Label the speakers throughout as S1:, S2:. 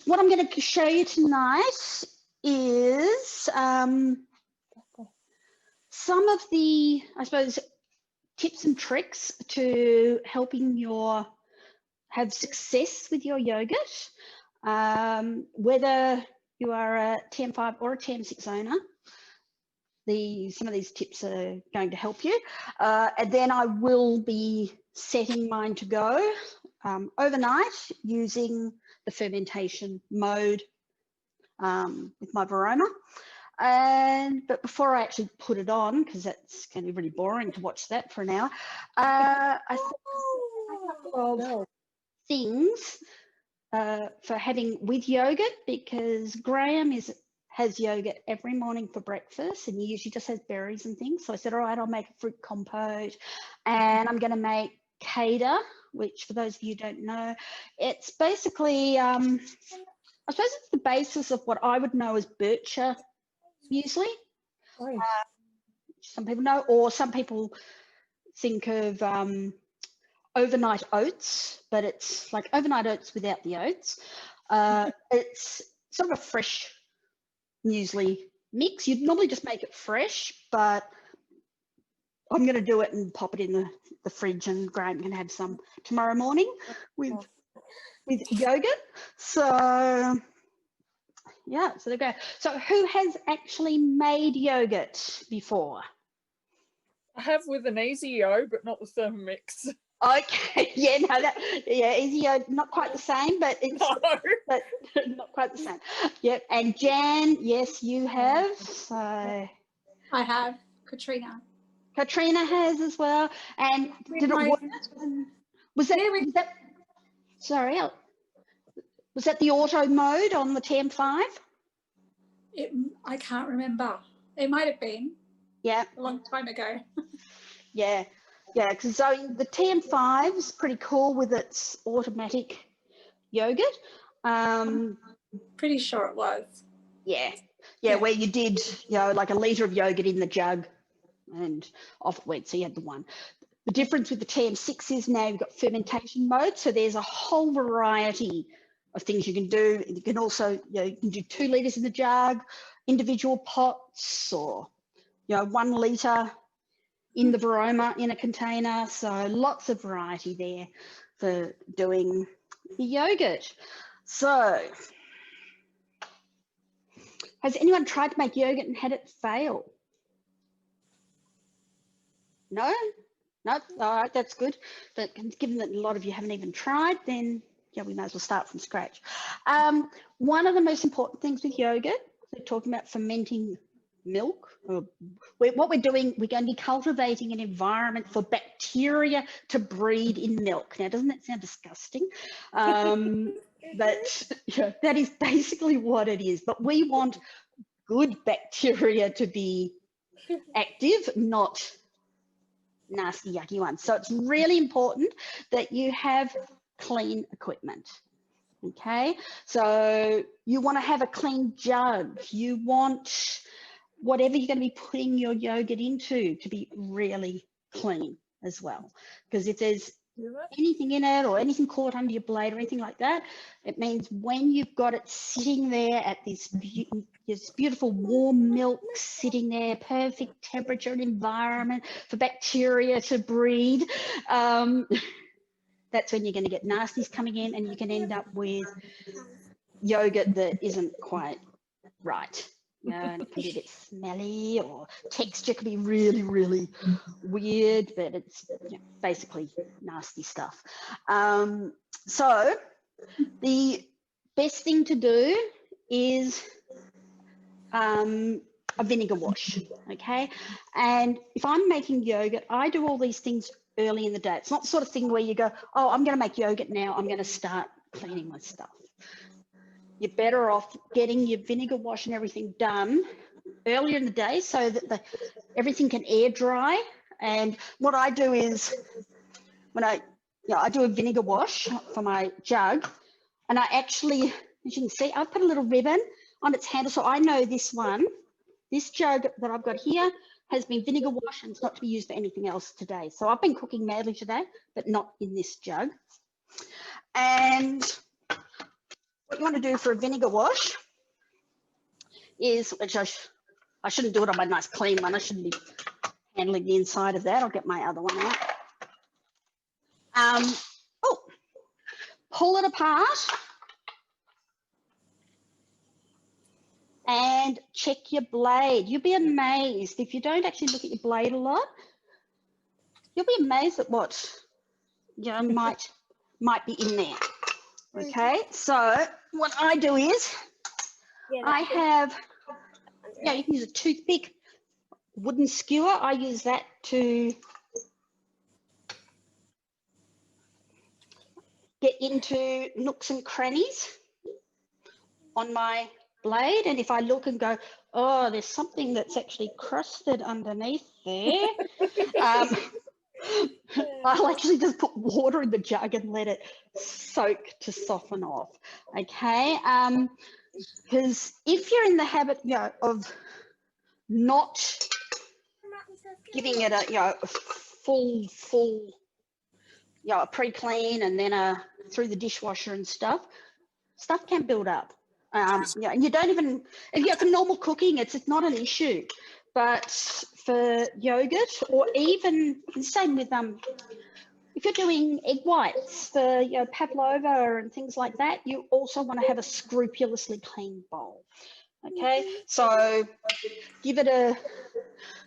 S1: what I'm going to show you tonight is some of the, I suppose, tips and tricks to helping have success with your yogurt, whether you are a TM5 or a TM6 owner. Some of these tips are going to help you. And then I will be setting mine to go overnight using the fermentation mode with my Varoma. But before I actually put it on, because that's going to be really boring to watch that for an hour, I thought a couple of things for having with yogurt, because Graham has yogurt every morning for breakfast, and he usually just has berries and things. So I said, all right, I'll make a fruit compote, and I'm going to make CADA, which for those of you who don't know, it's basically, I suppose it's the basis of what I would know as Bircher muesli. Some people know, or some people think of overnight oats, but it's like overnight oats without the oats. It's sort of a fresh muesli mix. You'd normally just make it fresh, but I'm going to do it and pop it in the fridge, and Graham can have some tomorrow morning with yogurt. So yeah, so there we go. So who has actually made yogurt before?
S2: I have with an Easy-O, but not the Thermomix.
S1: Okay, yeah, no, Easy-O, not quite the same, but it's but not quite the same. Yep, and Jan, yes, you have. So
S3: I have.
S1: Katrina has as well. And did it work? Was that sorry, was that the auto mode on the TM5?
S3: I can't remember. It might have been.
S1: Yeah.
S3: A long time ago.
S1: Yeah, because so the TM5 is pretty cool with its automatic yogurt.
S3: Pretty sure it was.
S1: Yeah, where you did, like a litre of yogurt in the jug and off it went, so you had the one. The difference with the TM6 is now you've got fermentation mode, so there's a whole variety of things you can do. You can also, you can do 2 litres in the jug, individual pots, or 1 litre in the Varoma in a container. So lots of variety there for doing the yogurt. So has anyone tried to make yogurt and had it fail? No? No? All right, that's good. But given that a lot of you haven't even tried, then we may as well start from scratch. One of the most important things with yogurt, we're talking about fermenting milk. What we're doing, we're going to be cultivating an environment for bacteria to breed in milk. Now, doesn't that sound disgusting? But that is basically what it is. But we want good bacteria to be active, not nasty, yucky ones. So it's really important that you have clean equipment. Okay, so you want to have a clean jug. You want whatever you're going to be putting your yogurt into to be really clean as well, because if there's anything in it or anything caught under your blade or anything like that, it means when you've got it sitting there at this beautiful warm milk sitting there, perfect temperature and environment for bacteria to breed, that's when you're going to get nasties coming in, and you can end up with yogurt that isn't quite right. And it can be a bit smelly, or texture can be really, really weird, but it's basically nasty stuff. So the best thing to do is a vinegar wash, okay? And if I'm making yogurt, I do all these things early in the day. It's not the sort of thing where you go, oh, I'm going to make yogurt now, I'm going to start cleaning my stuff. You're better off getting your vinegar wash and everything done earlier in the day so that everything can air dry. And what I do is when I do a vinegar wash for my jug, and I actually, as you can see, I've put a little ribbon on its handle, so I know this jug that I've got here has been vinegar washed and it's not to be used for anything else today. So I've been cooking madly today, but not in this jug. And what you want to do for a vinegar wash is, which I shouldn't do it on my nice clean one. I shouldn't be handling the inside of that. I'll get my other one out. Oh, pull it apart and check your blade. You'll be amazed if you don't actually look at your blade a lot. You'll be amazed at what might be in there. Okay, so what I do is I have, you can use a toothpick, wooden skewer. I use that to get into nooks and crannies on my blade. And if I look and go, oh, there's something that's actually crusted underneath there, I'll actually just put water in the jug and let it soak to soften off. Okay, because if you're in the habit, of not giving it a, a full, a pre-clean and then through the dishwasher and stuff can build up. And you don't even, for normal cooking, it's not an issue. But for yogurt, or even the same with if you're doing egg whites for pavlova and things like that, you also want to have a scrupulously clean bowl. Okay, so give it a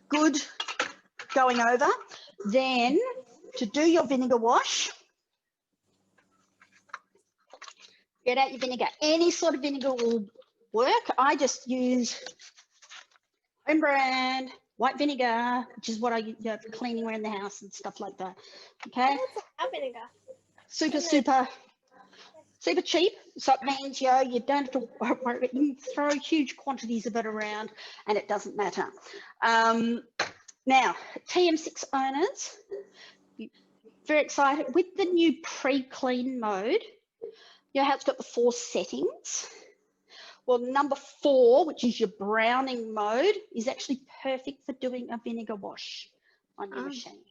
S1: good going over. Then to do your vinegar wash, get out your vinegar. Any sort of vinegar will work. I just use home brand white vinegar, which is what I use for cleaning around the house and stuff like that. Okay.
S4: Vinegar.
S1: Super cheap. So it means you don't have to worry. You can throw huge quantities of it around, and it doesn't matter. Now, TM6 owners, very excited with the new pre-clean mode. How it's got the 4 settings. Well, number 4, which is your browning mode, is actually perfect for doing a vinegar wash on your machine,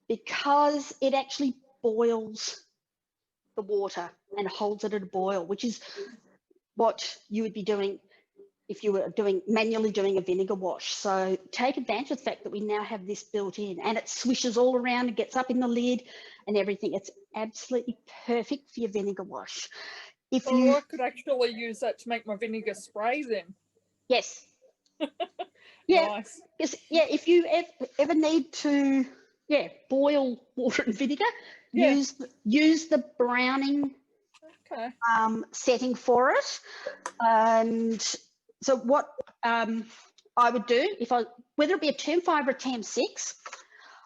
S1: because it actually boils the water and holds it at a boil, which is what you would be doing if you were manually doing a vinegar wash. So take advantage of the fact that we now have this built in, and it swishes all around and gets up in the lid and everything. It's absolutely perfect for your vinegar wash.
S2: I could actually use that to make my vinegar spray then.
S1: Yes. Yeah.
S2: Nice.
S1: If you ever need to boil water and vinegar, use the browning setting for it. And so what I would do, whether it be a TM5 or a TM6,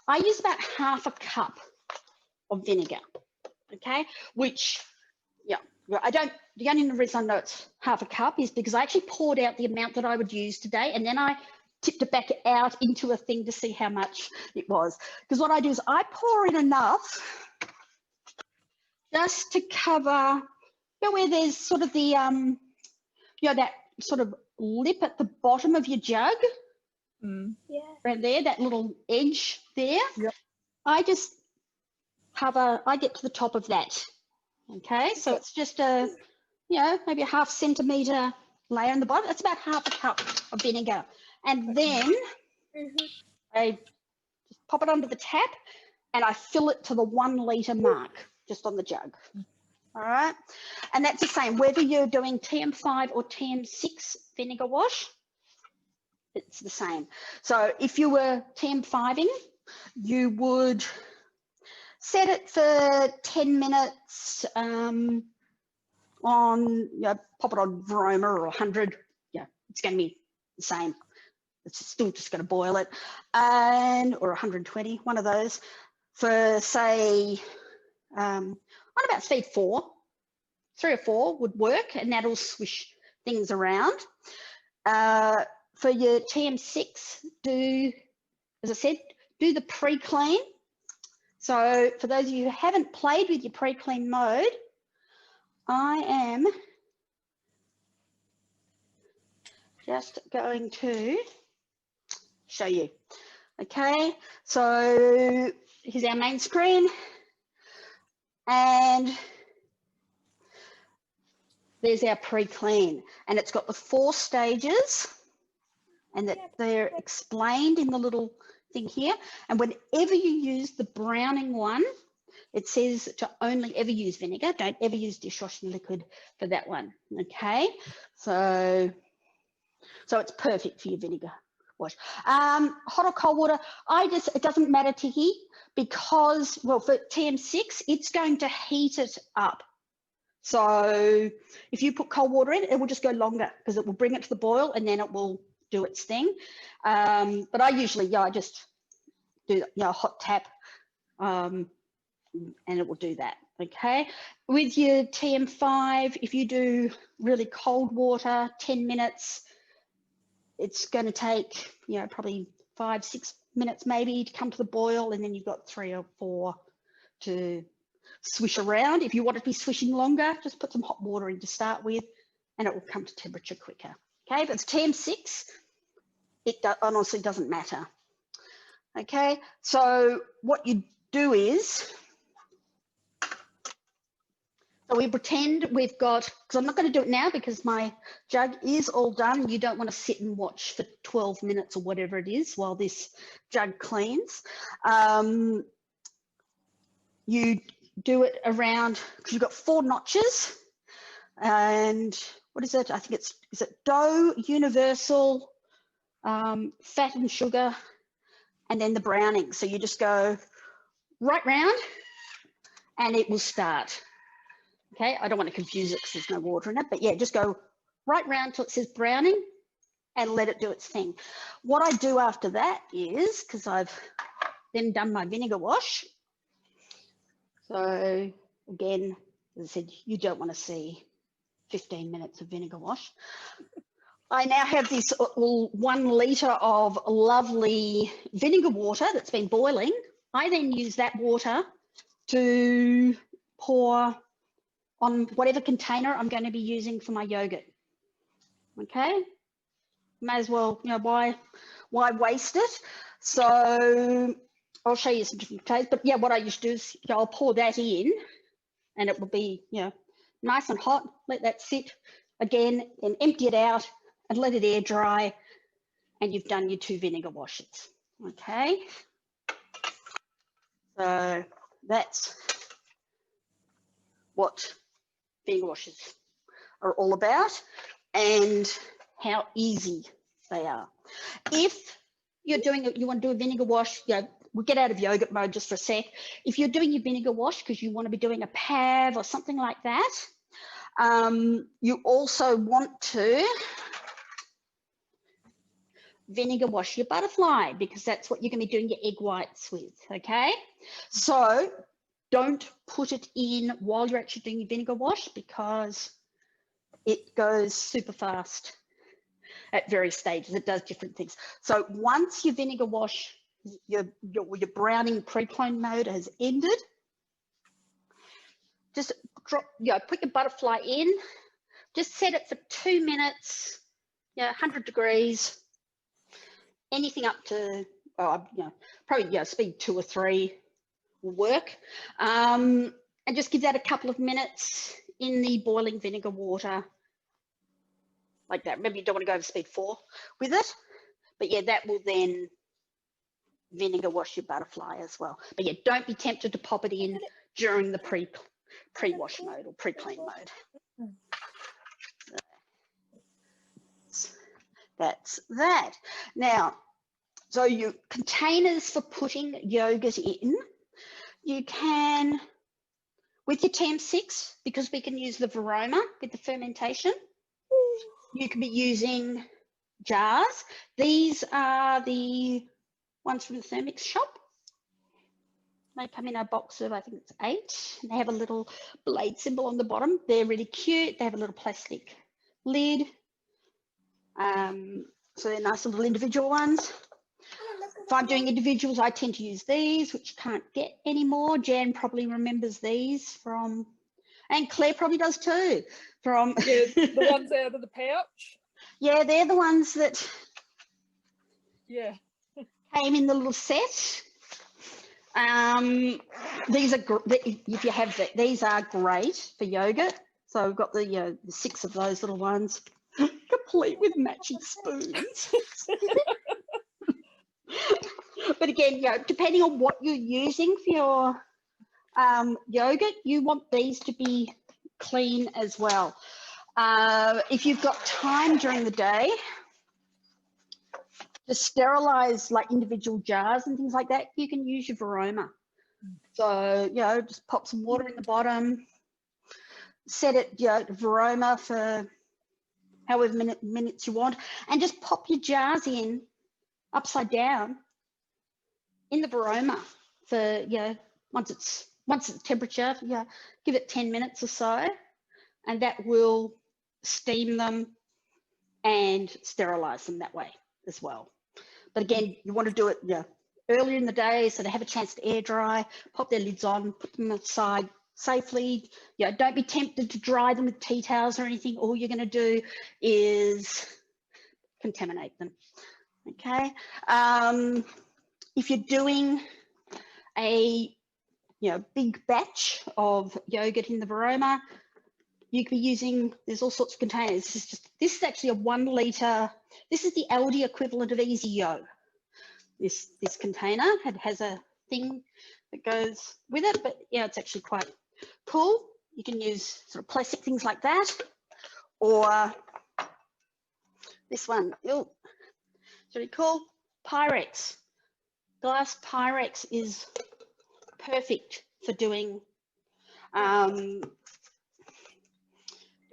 S1: I use about half a cup of vinegar. Okay, which the only reason I know it's half a cup is because I actually poured out the amount that I would use today, and then I tipped it back out into a thing to see how much it was. Because what I do is I pour in enough just to cover, where there's sort of the, that sort of lip at the bottom of your jug. Right there, that little edge there. Yep. I just I get to the top of that. Okay, so it's just maybe a ½ centimetre layer on the bottom. That's about half a cup of vinegar. And then I just pop it under the tap and I fill it to the 1 litre mark just on the jug. All right, and that's the same whether you're doing TM5 or TM6 vinegar wash. It's the same. So if you were TM5ing, you would set it for 10 minutes on, pop it on Veroma or 100. It's going to be the same. It's still just going to boil it, or 120, one of those, for say on about speed 4, 3 or 4 would work, and that'll swish things around. For your TM6, as I said, do the pre-clean. So for those of you who haven't played with your pre-clean mode, I am just going to show you. Okay, so here's our main screen, and There's our pre-clean, and it's got the 4 stages, and that they're explained in the little thing here. And whenever you use the browning one, it says to only ever use vinegar. Don't ever use dishwashing liquid for that one. Okay, so it's perfect for your vinegar wash. Hot or cold water, it doesn't matter, Tiki, because, well, for TM6, it's going to heat it up. So if you put cold water in, it will just go longer because it will bring it to the boil and then it will do its thing. But I usually, I just do a hot tap and it will do that. Okay. With your TM5, if you do really cold water, 10 minutes, it's going to take, probably 5-6 minutes maybe to come to the boil, and then you've got 3 or 4 to swish around. If you want it to be swishing longer, just put some hot water in to start with, and it will come to temperature quicker. Okay, but it's TM6, it honestly doesn't matter. Okay, so what you do is, so we pretend we've got, because I'm not going to do it now because my jug is all done. You don't want to sit and watch for 12 minutes or whatever it is while this jug cleans. You do it around, because you've got 4 notches, and what is it? I think is it dough, universal, fat and sugar, and then the browning. So you just go right round and it will start. Okay, I don't want to confuse it because there's no water in it, but yeah, just go right round till it says browning and let it do its thing. What I do after that is, because I've then done my vinegar wash, so again, as I said, you don't want to see 15 minutes of vinegar wash. I now have this 1 litre of lovely vinegar water that's been boiling. I then use that water to pour on whatever container I'm going to be using for my yogurt. Okay, may as well, why waste it? So I'll show you some different containers, but yeah, what I used to do is I'll pour that in, and it will be nice and hot. Let that sit again, and empty it out and let it air dry, and you've done your 2 vinegar washes. Okay, so that's what vinegar washes are all about and how easy they are. If you're doing you want to do a vinegar wash, we'll get out of yogurt mode just for a sec. If you're doing your vinegar wash because you want to be doing a PAV or something like that, you also want to vinegar wash your butterfly, because that's what you're going to be doing your egg whites with. Okay, so don't put it in while you're actually doing your vinegar wash, because it goes super fast at various stages. It does different things. So once your vinegar wash, your browning pre-clone mode has ended, just drop, put your butterfly in, just set it for 2 minutes, 100 degrees, anything up to, probably speed 2 or 3 will work. And just give that a couple of minutes in the boiling vinegar water, like that. Remember, you don't want to go over speed 4 with it, but yeah, that will then vinegar wash your butterfly as well. But yeah, don't be tempted to pop it in during the pre-wash mode or pre-clean mode. That's that. Now, so your containers for putting yogurt in, you can, with your TM6, because we can use the Varoma with the fermentation, you can be using jars. These are the ones from the Thermix shop. They come in a box of, I think it's 8. And they have a little blade symbol on the bottom. They're really cute. They have a little plastic lid. So they're nice little individual ones. If I'm doing individuals, I tend to use these, which you can't get anymore. Jan probably remembers these from, and Claire probably does too. From
S2: the ones out of the pouch.
S1: Yeah, they're the ones that
S2: came
S1: in the little set. These are, if you have that, these are great for yogurt. So we've got the, the 6 of those little ones, complete with matching spoons. But again, depending on what you're using for your yogurt, you want these to be clean as well. If you've got time during the day, to sterilize like individual jars and things like that, you can use your Varoma. So, just pop some water in the bottom, set it, Varoma for however minutes you want, and just pop your jars in upside down in the Varoma for, once it's temperature, give it 10 minutes or so, and that will steam them and sterilize them that way as well. But again, you want to do it earlier in the day so they have a chance to air dry, pop their lids on, put them aside safely. Don't be tempted to dry them with tea towels or anything. All you're going to do is contaminate them. Okay. If you're doing a big batch of yogurt in the Varoma, you could be using, there's all sorts of containers. This is actually a 1 litre, this is the Aldi equivalent of Easy Yo. This container, it has a thing that goes with it, but it's actually quite cool. You can use sort of plastic things like that, or this one, it's really cool, Pyrex. Glass Pyrex is perfect for doing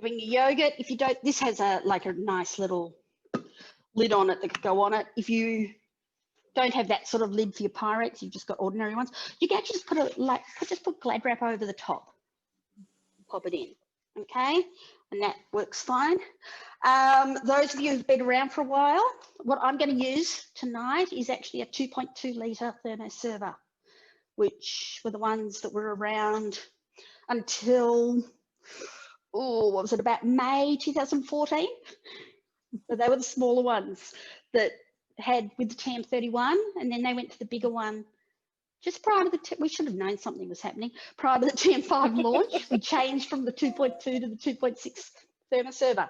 S1: doing your yogurt. If you don't, this has a nice little lid on it that could go on it. If you don't have that sort of lid for your Pyrex, you've just got ordinary ones, you can actually just put Glad wrap over the top, pop it in, okay, and that works fine. Those of you who've been around for a while, what I'm going to use tonight is actually a 2.2 litre thermoserver, which were the ones that were around until, what was it, about May 2014? So they were the smaller ones that had with the TM31, and then they went to the bigger one just prior to the, we should have known something was happening, prior to the TM5 launch. We changed from the 2.2 to the 2.6 thermoserver.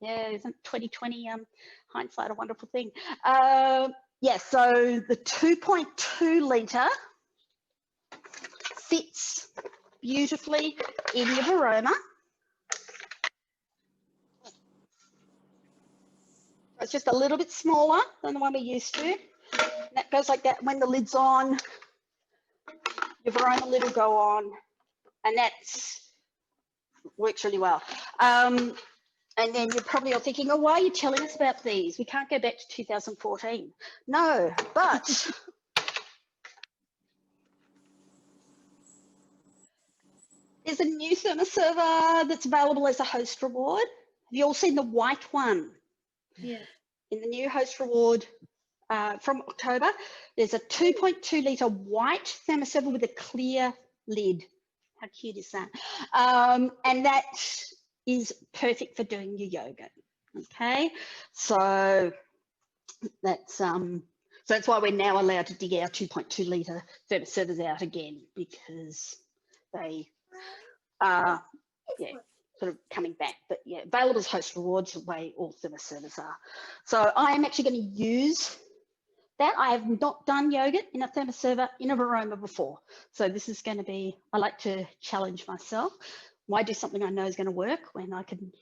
S1: Yeah, isn't 2020 hindsight a wonderful thing? So the 2.2 litre fits beautifully in your Varoma. It's just a little bit smaller than the one we're used to. That goes like that. When the lid's on, your Varoma lid will go on, and that works really well. And then you're probably all thinking, why are you telling us about these? We can't go back to 2014. No, but there's a new thermoserver that's available as a host reward. Have you all seen the white one?
S3: Yeah.
S1: In the new host reward from October, there's a 2.2 litre white thermoserver with a clear lid. How cute is that? And that is perfect for doing your yogurt. Okay, so that's why we're now allowed to dig our 2.2 litre thermoservers out again, because they are sort of coming back. But available as host rewards, the way all thermoservers are. So I am actually going to use that. I have not done yogurt in a thermoserver in a Varoma before. So this is going to be, I like to challenge myself. Why do something I know is going to work when I can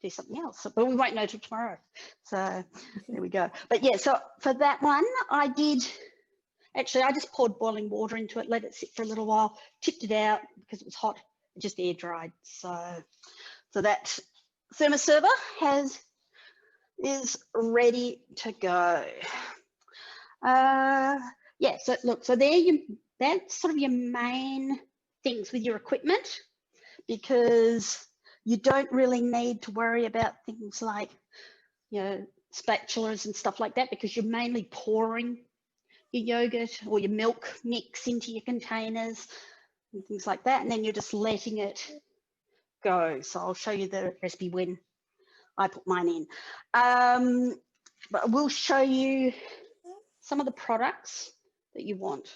S1: do something else? But we won't know till tomorrow. So there we go. But so for that one, I just poured boiling water into it, let it sit for a little while, tipped it out because it was hot, it just air dried. So that thermoserver is ready to go. So look, so that's sort of your main things with your equipment, because you don't really need to worry about things like spatulas and stuff like that, because you're mainly pouring your yogurt or your milk mix into your containers and things like that, and then you're just letting it go. So I'll show you the recipe when I put mine in, but we'll show you some of the products that you want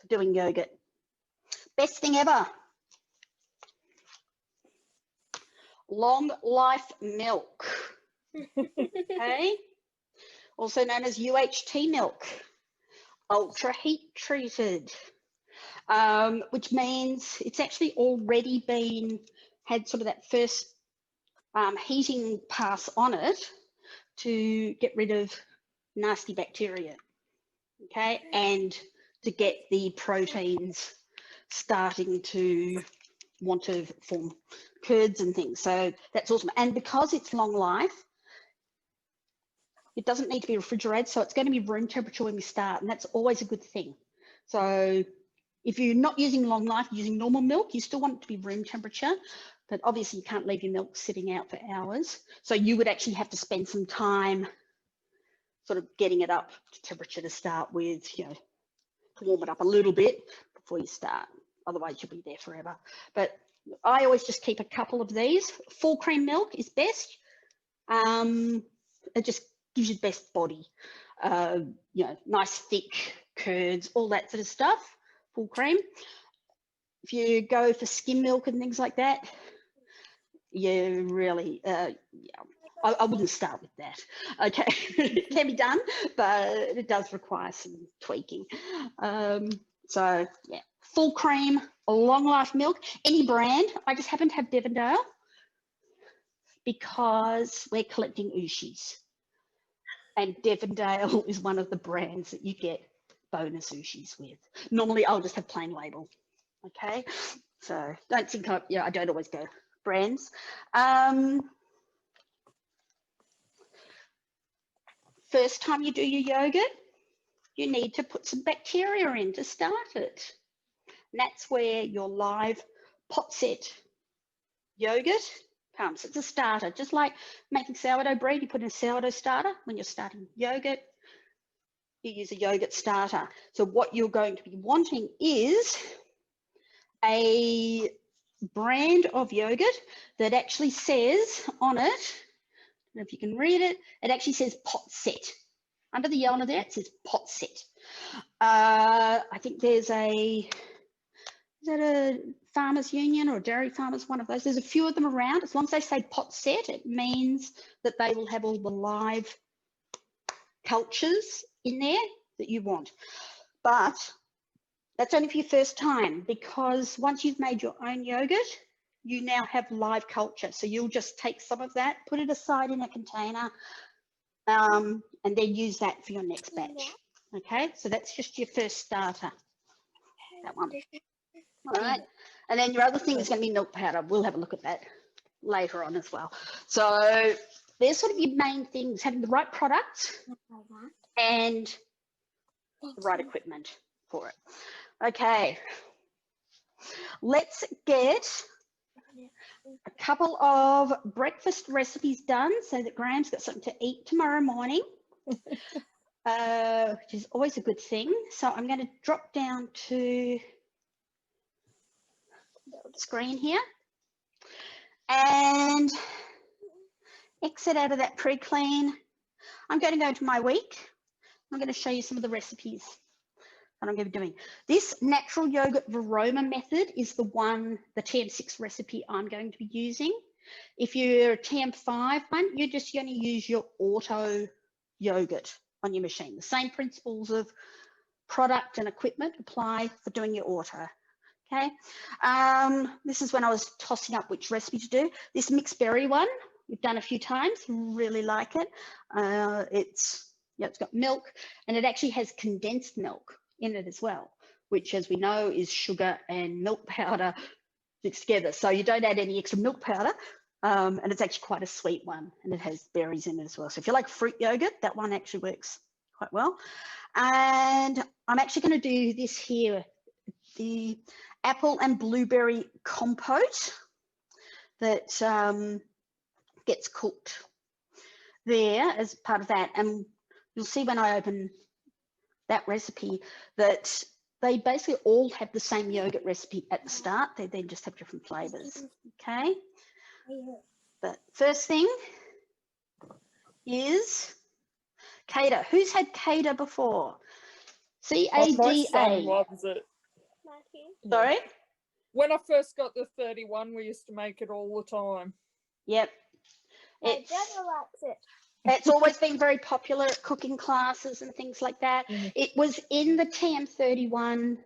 S1: for doing yogurt. Best thing ever. long life milk, okay? Also known as UHT milk, ultra heat treated, which means it's actually already had sort of that first heating pass on it to get rid of nasty bacteria, okay, and to get the proteins starting to want to form curds and things. So that's awesome. And because it's long life, it doesn't need to be refrigerated, so it's going to be room temperature when we start, and that's always a good thing. So if you're not using long life, using normal milk, you still want it to be room temperature, but obviously you can't leave your milk sitting out for hours. So you would actually have to spend some time sort of getting it up to temperature to start with, you know, to warm it up a little bit before you start. Otherwise you'll be there forever. But I always just keep a couple of these. Full cream milk is best. It just gives you the best body. You know, nice thick curds, all that sort of stuff. Full cream. If you go for skim milk and things like that, you really, yeah, I wouldn't start with that. Okay, it can be done, but it does require some tweaking. So yeah, full cream, long life milk, any brand. I just happen to have Devondale because we're collecting Ooshis, and Devondale is one of the brands that you get bonus Ooshis with. Normally I'll just have plain label. Okay, so don't think I don't always go brands. First time you do your yogurt, you need to put some bacteria in to start it. And that's where your live pot set yogurt comes. It's a starter, just like making sourdough bread. You put in a sourdough starter when you're starting yogurt. You use a yogurt starter. So what you're going to be wanting is a brand of yogurt that actually says on it, I don't know if you can read it, it actually says pot set. Under the yellow there, it says pot set. I think there's is that a Farmers Union or a Dairy Farmers, one of those. There's a few of them around. As long as they say pot set, it means that they will have all the live cultures in there that you want. But that's only for your first time, because once you've made your own yogurt, you now have live culture. So you'll just take some of that, put it aside in a container, and then use that for your next batch. Okay, so that's just your first starter, that one. All right, and then your other thing is going to be milk powder. We'll have a look at that later on as well. So there's sort of your main things: having the right products and the right equipment for it. Okay, let's get a couple of breakfast recipes done so that Graham's got something to eat tomorrow morning, which is always a good thing. So I'm going to drop down to the screen here and exit out of that pre-clean. I'm going to go into my week. I'm going to show you some of the recipes that I'm going to be doing. This natural yogurt Varoma method is the TM6 recipe I'm going to be using. If you're a TM5 one, you're just going to use your auto yogurt on your machine. The same principles of product and equipment apply for doing your auto. Okay, this is when I was tossing up which recipe to do. This mixed berry one, we've done a few times, really like it. It's got milk, and it actually has condensed milk in it as well, which, as we know, is sugar and milk powder mixed together. So you don't add any extra milk powder, and it's actually quite a sweet one, and it has berries in it as well. So if you like fruit yogurt, that one actually works quite well. And I'm actually going to do this here, the apple and blueberry compote that gets cooked there as part of that. And you'll see when I open that recipe that they basically all have the same yogurt recipe at the start. They then just have different flavors. Okay. But first thing is CADA. Who's had CADA before?
S2: My son
S1: CADA.
S2: loves it.
S1: Sorry?
S2: When I first got the 31, we used to make it all the time.
S1: Yep.
S4: My brother likes it.
S1: It's always been very popular at cooking classes and things like that.
S2: Mhm.
S1: It was in the TM31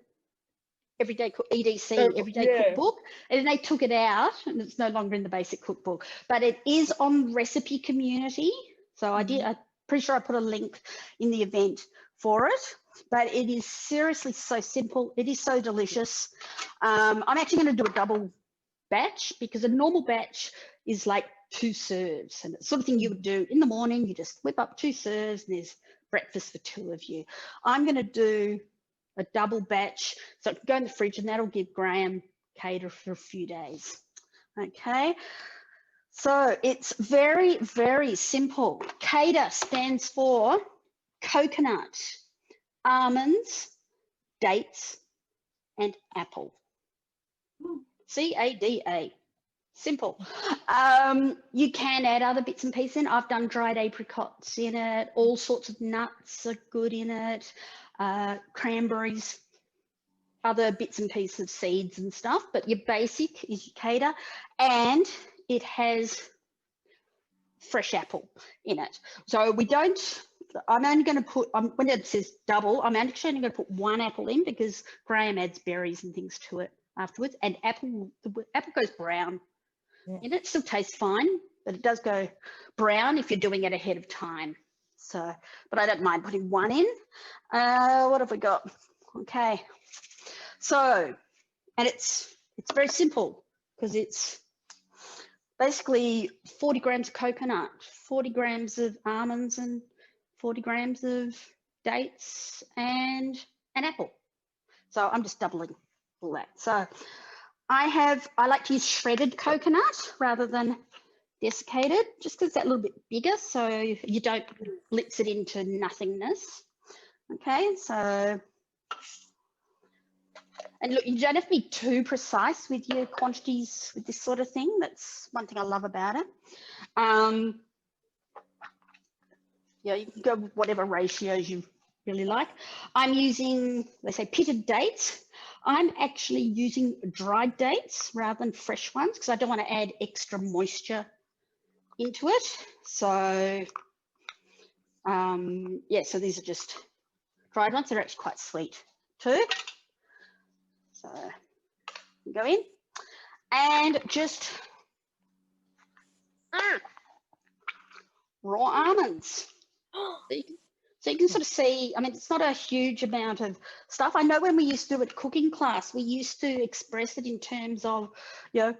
S1: everyday EDC, everyday
S2: yeah.
S1: cookbook, and they took it out and it's no longer in the basic cookbook, but it is on Recipe Community. So I'm pretty sure I put a link in the event for it, but it is seriously so simple. It is so delicious. I'm actually going to do a double batch because a normal batch is like 2 serves, and it's sort of thing you would do in the morning. You just whip up 2 serves and there's breakfast for 2 of you. I'm going to do a double batch, so it can go in the fridge and that'll give Graham CADA for a few days. Okay, so it's very, very simple. CADA stands for coconut, almonds, dates, and apple. CADA. Simple. You can add other bits and pieces in. I've done dried apricots in it. All sorts of nuts are good in it. Cranberries, other bits and pieces, seeds and stuff. But your basic is your CADA, and it has fresh apple in it. So we don't. I'm only going to put, when it says double, I'm actually only going to put 1 apple in because Graham adds berries and things to it afterwards. And the apple goes brown. And it still tastes fine, but it does go brown if you're doing it ahead of time. So, but I don't mind putting 1 in. What have we got? Okay. So, and it's very simple because it's basically 40 grams of coconut, 40 grams of almonds, and 40 grams of dates and an apple. So I'm just doubling all that. So I like to use shredded coconut rather than desiccated, just because it's that little bit bigger, so you don't blitz it into nothingness. Okay, so, and look, you don't have to be too precise with your quantities with this sort of thing. That's one thing I love about it. Yeah, you can go with whatever ratios you really like. I'm using, they say pitted dates. I'm actually using dried dates rather than fresh ones because I don't want to add extra moisture into it. So, yeah, so these are just dried ones. They're actually quite sweet too. So, go in and just raw almonds. So you can sort of see, I mean, it's not a huge amount of stuff. I know when we used to do it cooking class, we used to express it in terms of, you know,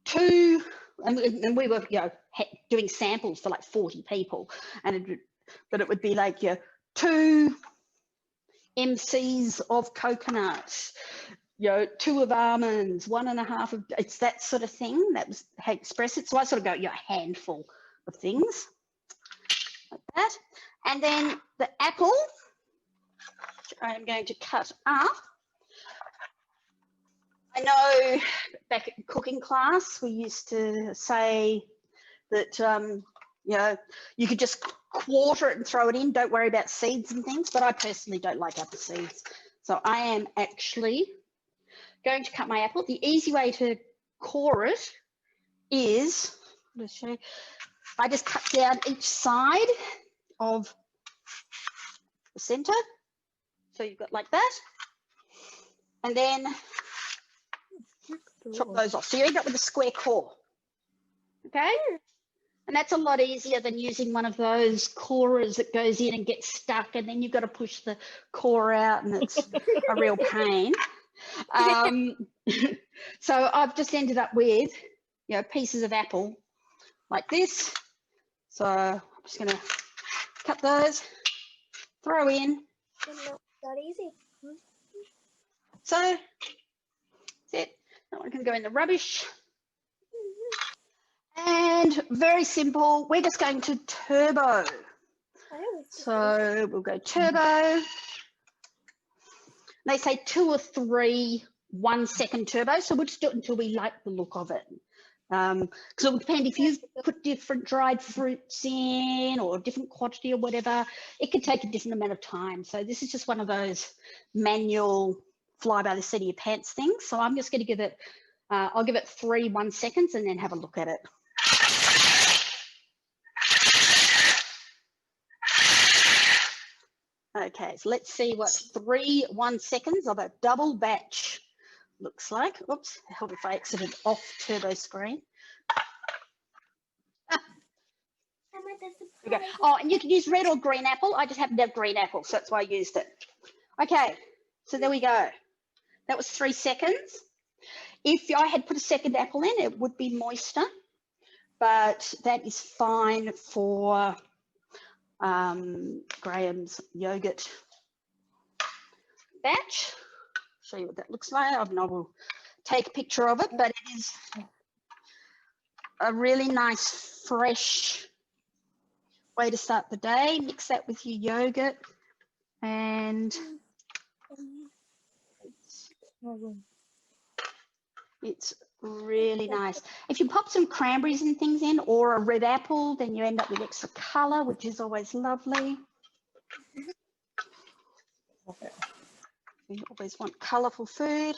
S1: 2, and we were, you know, doing samples for like 40 people. But it would be like, you know, 2 MCs of coconut, you know, 2 of almonds, 1.5 of, it's that sort of thing. That was how you express it. So I sort of go, you know, a handful of things like that. And then the apple, which I'm going to cut up. I know back at cooking class, we used to say that, you know, you could just quarter it and throw it in. Don't worry about seeds and things, but I personally don't like apple seeds. So I am actually going to cut my apple. The easy way to core it is, let's show you, I just cut down each side of the center. So you've got like that. And then chop those off. So you end up with a square core. Okay? And that's a lot easier than using one of those corers that goes in and gets stuck, and then you've got to push the core out, and it's a real pain. So I've just ended up with, you know, pieces of apple like this. So I'm just going to cut those, throw in.
S4: Not that easy.
S1: So that's it. That one can go in the rubbish. And very simple, we're just going to turbo. So we'll go turbo. They say 2 or 3 1-second turbo, so we'll just do it until we like the look of it. Because it will depend if you put different dried fruits in or different quantity or whatever, it could take a different amount of time. So this is just one of those manual fly by the seat of your pants things. So I'm just going to give it, I'll give it 3 1 seconds and then have a look at it. Okay, so let's see what 3 1 seconds of a double batch looks like. Oops, help if I exited off turbo screen. Okay. Oh, and you can use red or green apple. I just happen to have green apple, so that's why I used it. Okay, so there we go. That was 3 seconds. If I had put a second apple in, it would be moister, but that is fine for Graham's yogurt batch. Show you what that looks like. I will take a picture of it, but it is a really nice, fresh way to start the day. Mix that with your yogurt, and it's really nice. If you pop some cranberries and things in, or a red apple, then you end up with extra colour, which is always lovely.
S2: Okay.
S1: You always want colourful food.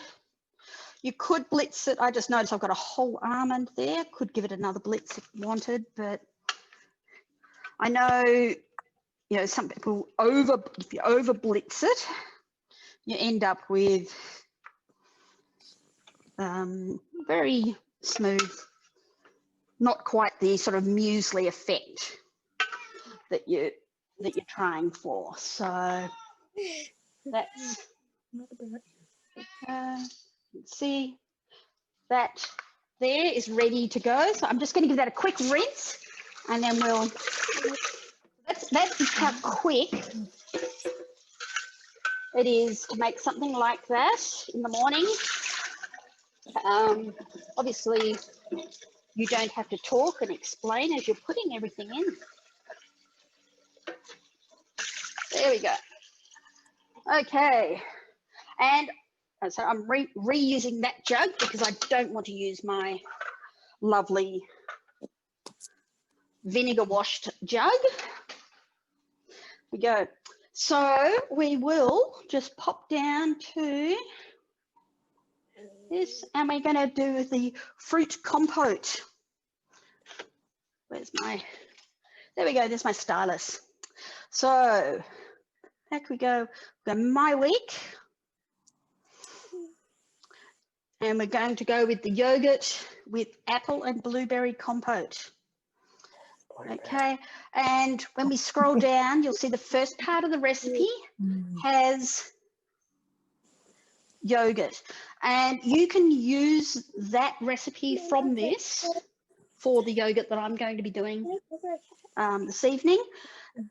S1: You could blitz it. I just noticed I've got a whole almond there. Could give it another blitz if wanted, but I know, you know, some people if you over blitz it, you end up with very smooth, not quite the sort of muesli effect that you're trying for. So that's see that there is ready to go. So I'm just going to give that a quick rinse, and then we'll. That's how quick it is to make something like that in the morning. Obviously, you don't have to talk and explain as you're putting everything in. There we go. Okay, and so I'm reusing that jug because I don't want to use my lovely vinegar washed jug. We go. So we will just pop down to this, and we're going to do the fruit compote. Where's my, there we go, there's my stylus. So back we go, my week. And we're going to go with the yogurt with apple and blueberry compote. Okay, and when we scroll down, you'll see the first part of the recipe has yogurt, and you can use that recipe from this for the yogurt that I'm going to be doing this evening.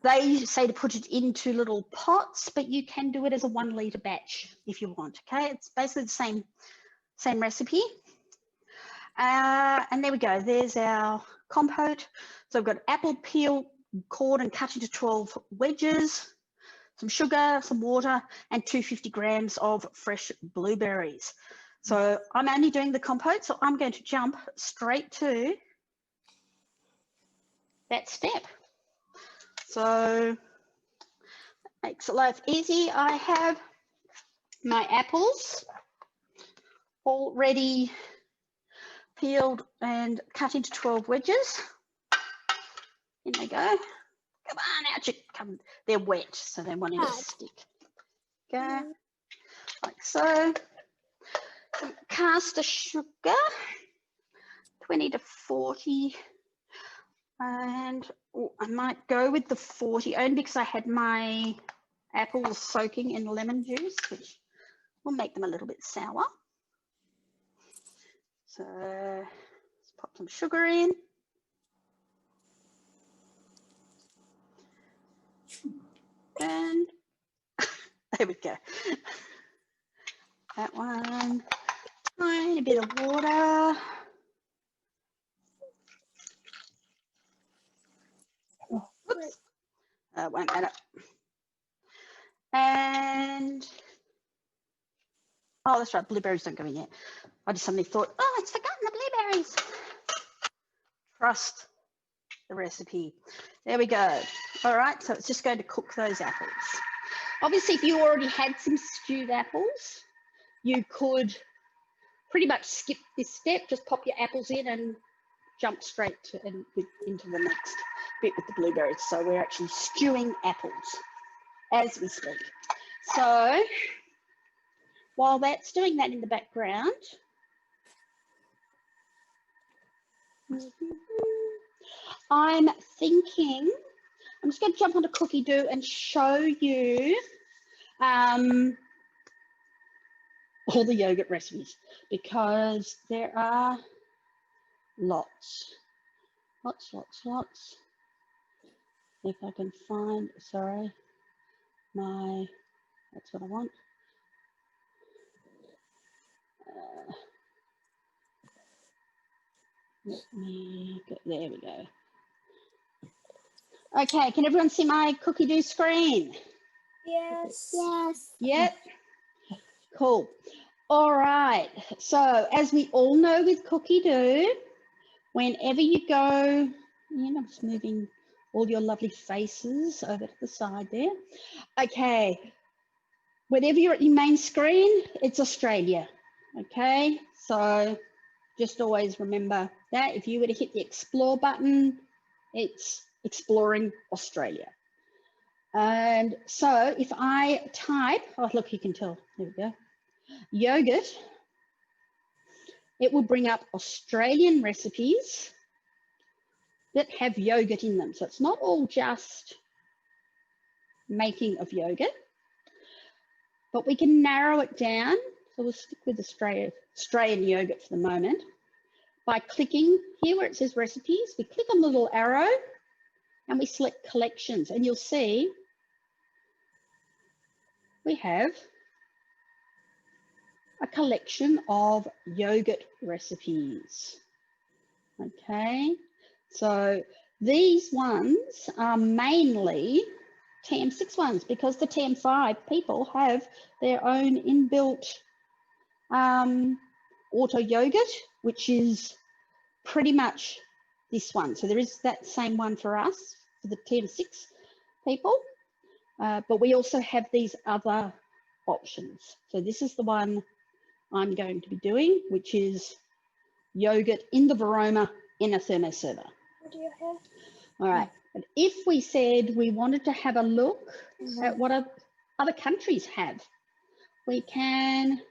S1: They say to put it into little pots, but you can do it as a 1 litre batch if you want. Okay, it's basically the same recipe. And there we go, there's our compote. So I've got apple peel, cored and cut into 12 wedges, some sugar, some water, and 250 grams of fresh blueberries. So I'm only doing the compote, so I'm going to jump straight to that step. So makes life easy. I have my apples already peeled and cut into 12 wedges. In they go. Come on, out you come. They're wet, so they want to stick. Go, like so. Some caster sugar, 20 to 40. And I might go with the 40 only because I had my apples soaking in lemon juice, which will make them a little bit sour. So let's pop some sugar in. And there we go. That one, tiny bit of water. Oops, won't matter. And, oh, that's right, blueberries don't go in yet. I just suddenly thought, oh, it's forgotten the blueberries. Trust the recipe. There we go. All right, so it's just going to cook those apples. Obviously, if you already had some stewed apples, you could pretty much skip this step, just pop your apples in and jump straight into the next bit with the blueberries. So we're actually stewing apples. as we speak. So while that's doing that in the background, I'm thinking, I'm just going to jump onto Cookie Dough and show you all the yogurt recipes, because there are lots. If I can find, sorry, that's what I want. Let me go, there we go. Okay, can everyone see my Cookie Dough screen?
S4: Yes.
S5: Yes.
S1: Yep. Cool. All right. So as we all know with Cookie Dough, whenever you go, I'm just moving all your lovely faces over to the side there. Okay. Whenever you're at your main screen, it's Australia. Okay. So just always remember that. If you were to hit the explore button, it's exploring Australia. And so if I type, oh, look, you can tell, there we go, yogurt, it will bring up Australian recipes that have yogurt in them. So it's not all just making of yogurt, but we can narrow it down. So we'll stick with Australian yogurt for the moment by clicking here where it says recipes. We click on the little arrow and we select collections, and you'll see we have a collection of yogurt recipes. Okay, so these ones are mainly TM6 ones, because the TM5 people have their own inbuilt auto yogurt, which is pretty much this one. So there is that same one for us, for the TM6 people, but we also have these other options. So this is the one I'm going to be doing, which is yogurt in the Varoma in a thermoserver.
S4: What do you have?
S1: All right. And if we said we wanted to have a look at what other countries have, we can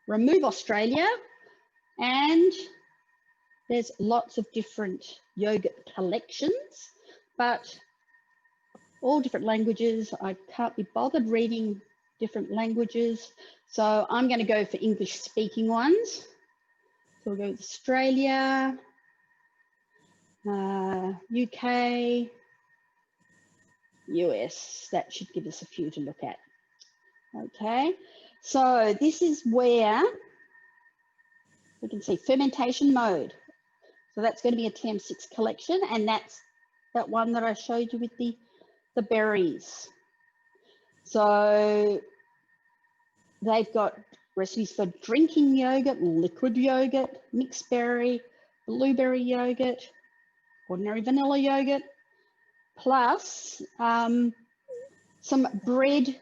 S1: remove Australia, and there's lots of different yogurt collections, but all different languages. I can't be bothered reading different languages, so I'm going to go for English speaking ones. So we'll go with Australia, UK, US. That should give us a few to look at. Okay, so this is where we can see fermentation mode. So that's going to be a TM6 collection, and that's that one that I showed you with the berries. So they've got recipes for drinking yogurt, liquid yogurt, mixed berry, blueberry yogurt, ordinary vanilla yogurt, plus some bread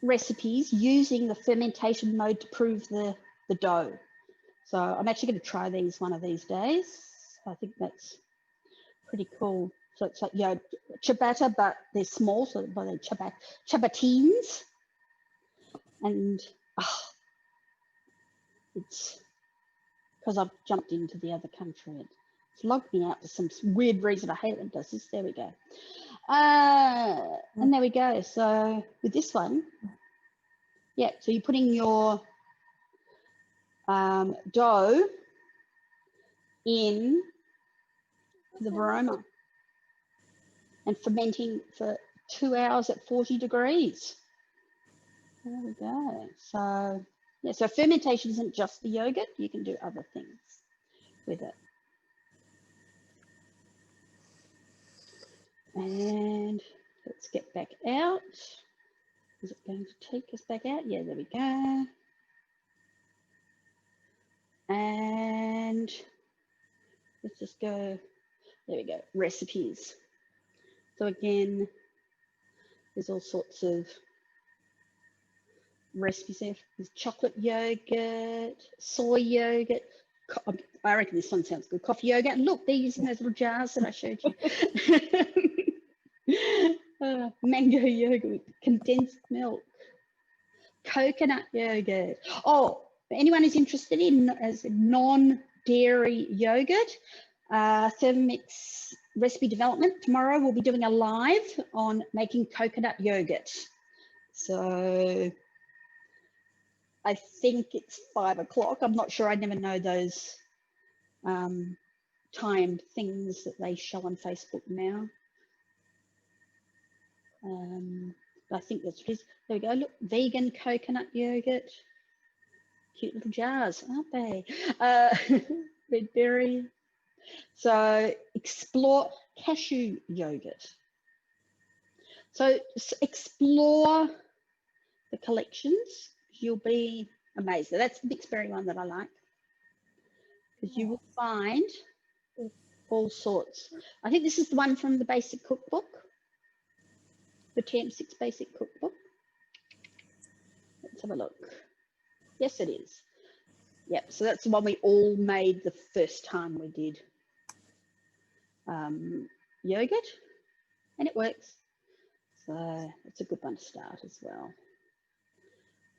S1: recipes using the fermentation mode to prove the dough. So I'm actually going to try these one of these days. I think that's pretty cool. So it's like, ciabatta, but they're small, so they're ciabattines. And it's because I've jumped into the other country. It's logged me out for some weird reason. I hate when it does this. There we go. And there we go. So with this one, yeah, so you're putting your dough in the Varoma and fermenting for 2 hours at 40 degrees. There we go. So yeah, so fermentation isn't just the yogurt. You can do other things with it. And let's get back out. Is it going to take us back out? Yeah, there we go. And let's just go, there we go, recipes. So again, there's all sorts of recipes there. There's chocolate yogurt, soy yogurt. I reckon this one sounds good. Coffee yogurt. And look, they're using those little jars that I showed you. Mango yogurt, condensed milk, coconut yogurt. Oh, for anyone who's interested in as non-dairy yogurt, Thermomix recipe development. Tomorrow we'll be doing a live on making coconut yogurt. So I think it's 5 o'clock. I'm not sure. I never know those timed things that they show on Facebook now. I think that's his. There we go. Look, vegan coconut yogurt. Cute little jars, aren't they? Red berry. So explore cashew yogurt. So explore the collections. You'll be amazed. That's the Bixberry one that I like, because you will find all sorts. I think this is the one from the basic cookbook, the TM6 basic cookbook. Let's have a look. Yes, it is. Yep, so that's the one we all made the first time we did yogurt, and it works. So it's a good one to start as well.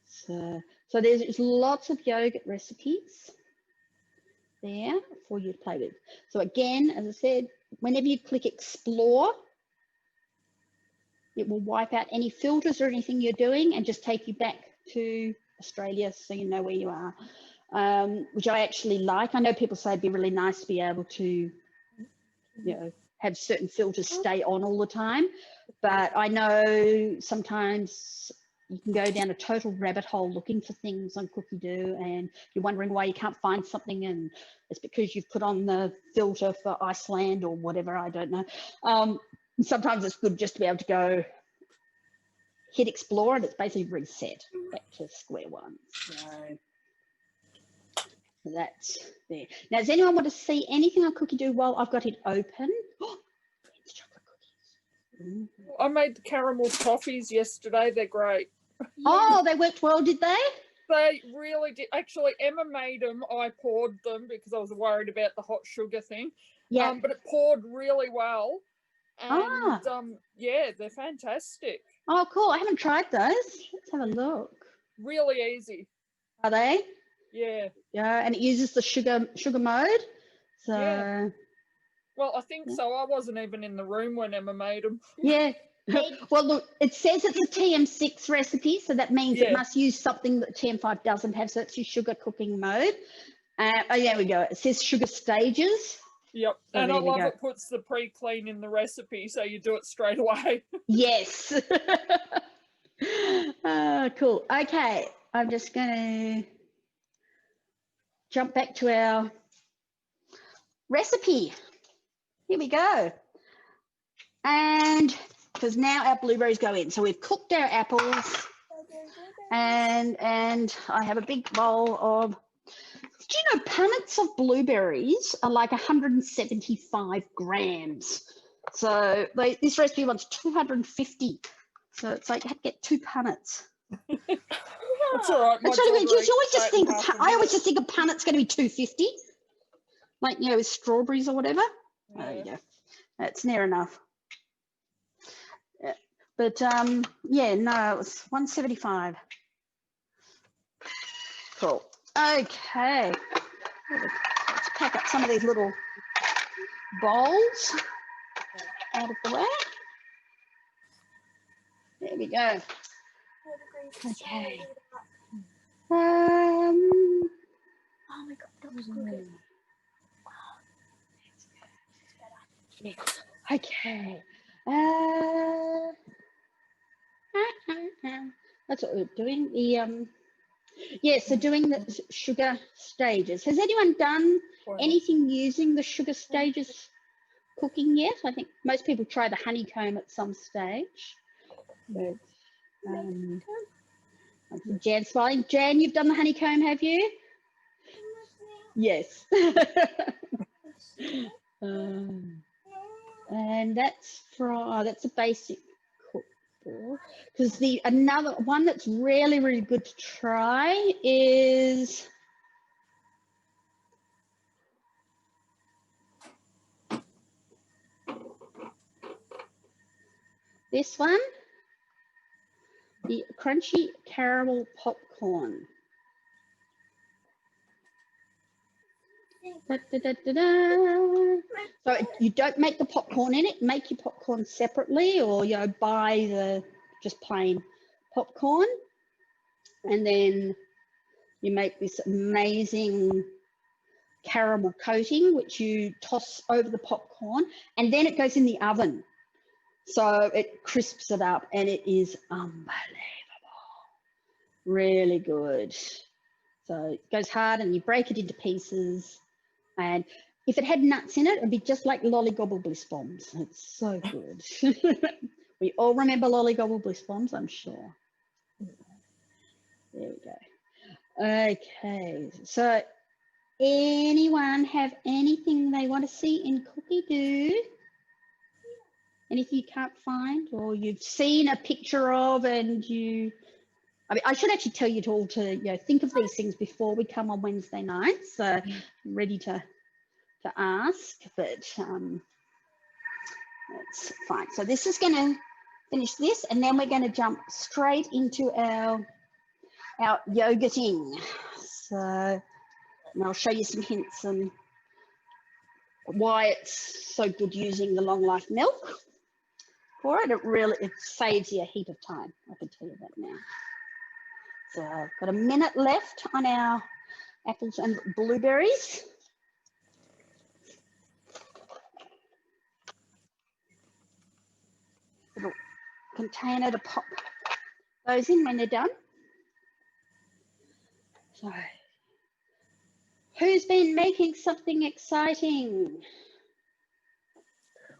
S1: So there's lots of yogurt recipes there for you to play with. So again, as I said, whenever you click explore, it will wipe out any filters or anything you're doing and just take you back to Australia, so you know where you are, which I actually like. I know people say it'd be really nice to be able to, you know, have certain filters stay on all the time, but I know sometimes you can go down a total rabbit hole looking for things on Cookie-Doo, and you're wondering why you can't find something, and it's because you've put on the filter for Iceland or whatever, I don't know. Sometimes it's good just to be able to go hit explore, and it's basically reset back to square one. So that's there. Now, does anyone want to see anything on Cookie-Doo while I've got it open? Oh, it's chocolate cookies.
S2: I made the caramel toffees yesterday. They're great.
S1: Oh, they worked well, did they?
S2: They really did. Actually, Emma made them. I poured them because I was worried about the hot sugar thing.
S1: Yeah.
S2: But it poured really well. And yeah, they're fantastic.
S1: Oh, cool. I haven't tried those. Let's have a look.
S2: Really easy.
S1: Are they?
S2: Yeah.
S1: Yeah, and it uses the sugar mode. So
S2: yeah. Well, I think so. I wasn't even in the room when Emma made them.
S1: Yeah. Well, look, it says it's a TM6 recipe, so that means it must use something that TM5 doesn't have. So it's your sugar cooking mode. Oh, there we go. It says sugar stages.
S2: Yep.
S1: So
S2: and I love it puts the pre-clean in the recipe, so you do it straight away.
S1: Yes. Cool. Okay. I'm just going to jump back to our recipe. Here we go. And because now our blueberries go in. So we've cooked our apples, and I have a big bowl of, do you know, punnets of blueberries are like 175 grams. So this recipe wants 250. So it's like you have to get 2 punnets.
S2: That's all right.
S1: I always just think a punnet's going to be 250. Like, you know, with strawberries or whatever.
S2: Yeah.
S1: There you go. That's near enough. Yeah. But yeah, no, it was 175. Cool. Okay. Let's pack up some of these little bowls out of the way. There we go. Okay.
S4: Oh my god, that was good.
S1: Yes. Okay. That's what we're doing. The so doing the sugar stages. Has anyone done anything using the sugar stages cooking yet? I think most people try the honeycomb at some stage. But Jan's smiling. Jan, you've done the honeycomb, have you? Yes. And that's that's a basic cookbook. Because another one that's really good to try is This one, the crunchy caramel popcorn. Da, da, da, da, da. So you don't make the popcorn in it, make your popcorn separately, or buy the just plain popcorn, and then you make this amazing caramel coating which you toss over the popcorn, and then it goes in the oven, so it crisps it up, and it is unbelievable, really good. So it goes hard and you break it into pieces, and if it had nuts in it, it'd be just like Lollygobble Bliss Bombs. It's so good. We all remember Lollygobble Bliss Bombs, I'm sure. There we go. Okay, so anyone have anything they want to see in Cookie Doo? Anything you can't find, or you've seen a picture of, and I should actually tell you all to think of these things before we come on Wednesday night, so I'm ready to ask, but that's fine. So this is going to finish this, and then we're going to jump straight into our yogurting. So, and I'll show you some hints and why it's so good using the long life milk for it. It saves you a heap of time, I can tell you that now. So I've got a minute left on our apples and blueberries. Little container to pop those in when they're done. So, who's been making something exciting?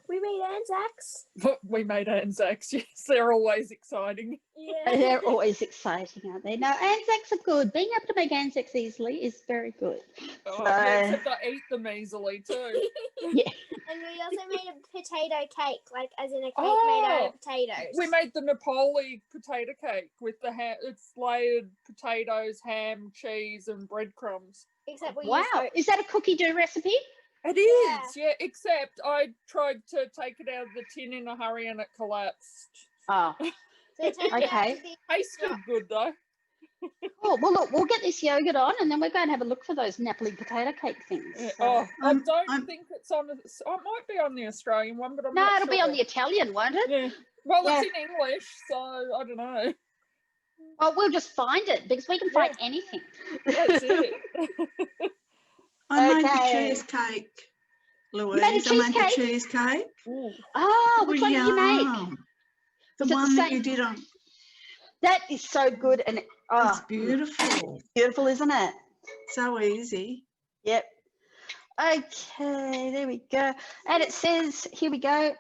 S4: We made Anzacs.
S2: We made Anzacs, yes, they're always exciting.
S4: Yeah.
S1: They're always exciting, aren't they? No, Anzacs are good. Being able to make Anzacs easily is very good.
S2: Oh, yeah, except I eat them easily too.
S1: Yeah.
S4: And we also made a potato cake, like as in a cake made
S2: Oh,
S4: out of potatoes.
S2: We made the Napoli potato cake with the it's layered potatoes, ham, cheese, and breadcrumbs.
S4: Except we
S1: Wow,
S4: used
S1: is that a cookie dough recipe?
S2: It is, yeah, except I tried to take it out of the tin in a hurry and it collapsed.
S1: Oh,
S4: so it turned out
S1: okay.
S4: to be
S2: Tasted good though.
S1: Oh, well, look, we'll get this yogurt on, and then we're going to have a look for those Napoli potato cake things.
S2: Yeah.
S1: So.
S2: Oh, I don't think it's on. It might be on the Australian one, but I'm
S1: No,
S2: not
S1: it'll
S2: sure.
S1: be on the Italian, won't it?
S2: Yeah. Well,
S1: Yeah.
S2: it's in English, so I don't know.
S1: Well, we'll just find it because we can find anything.
S2: That's it.
S5: I made the
S1: Okay.
S5: cheesecake, Louise.
S1: made a
S5: I made the
S1: cheesecake?
S5: cheesecake.
S1: Oh, which one did you make?
S5: Yum. The
S1: Was it the
S5: one that
S1: same-
S5: you did on.
S1: That is so good, and
S5: It's beautiful.
S1: beautiful, isn't it?
S5: So easy.
S1: Yep. Okay, there we go. And it says, here we go.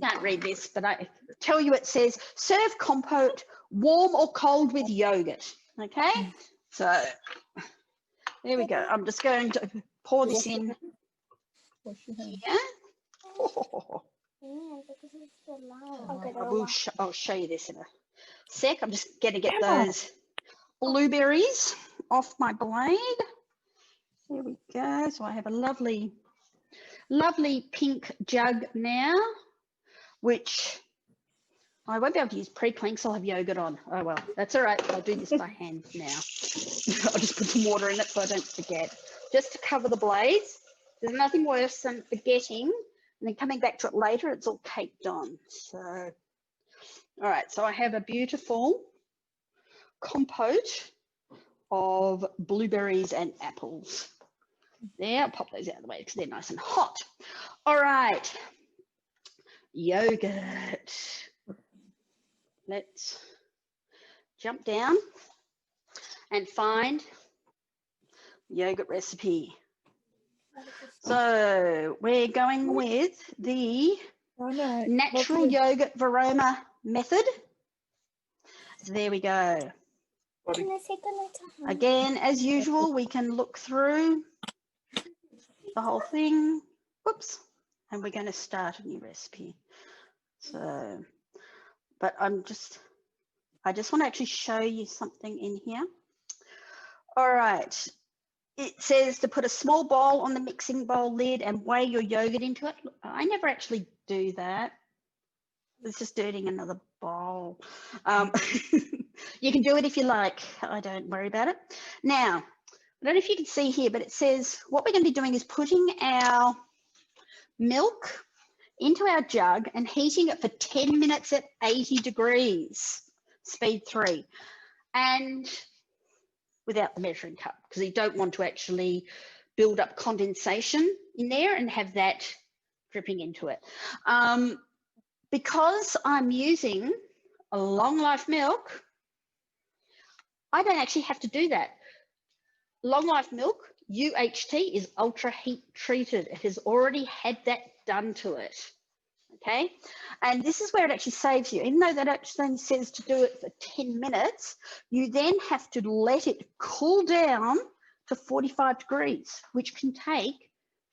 S1: Can't read this, but I tell you it says, serve compote warm or cold with yogurt. Okay, so there we go. I'm just going to pour this in here. Oh,
S4: because it's so loud.
S1: I'll show you this in a sec. I'm just going to get those blueberries off my blade. There we go. So I have a lovely pink jug now, which I won't be able to use pre-clean, so I'll have yogurt on. Oh, well, that's all right. I'll do this by hand now. I'll just put some water in it so I don't forget. Just to cover the blades. There's nothing worse than forgetting and then coming back to it later, it's all caked on. So, all right, so I have a beautiful compote of blueberries and apples. There, I'll pop those out of the way because they're nice and hot. All right, yogurt. Let's jump down and find yogurt recipe. So we're going with the natural yogurt Varoma method. There we go. Again, as usual, we can look through the whole thing. Whoops. And we're going to start a new recipe. So, but I just want to actually show you something in here. All right. It says to put a small bowl on the mixing bowl lid and weigh your yogurt into it. I never actually do that. It's just dirtying another bowl. You can do it if you like. I don't worry about it. Now, I don't know if you can see here, but it says what we're going to be doing is putting our milk into our jug and heating it for 10 minutes at 80 degrees, speed 3, and without the measuring cup, because you don't want to actually build up condensation in there and have that dripping into it. Because I'm using a long life milk, I don't actually have to do that. Long life milk, UHT, is ultra heat treated. It has already had that done to it. Okay, and this is where it actually saves you. Even though that actually says to do it for 10 minutes, you then have to let it cool down to 45 degrees, which can take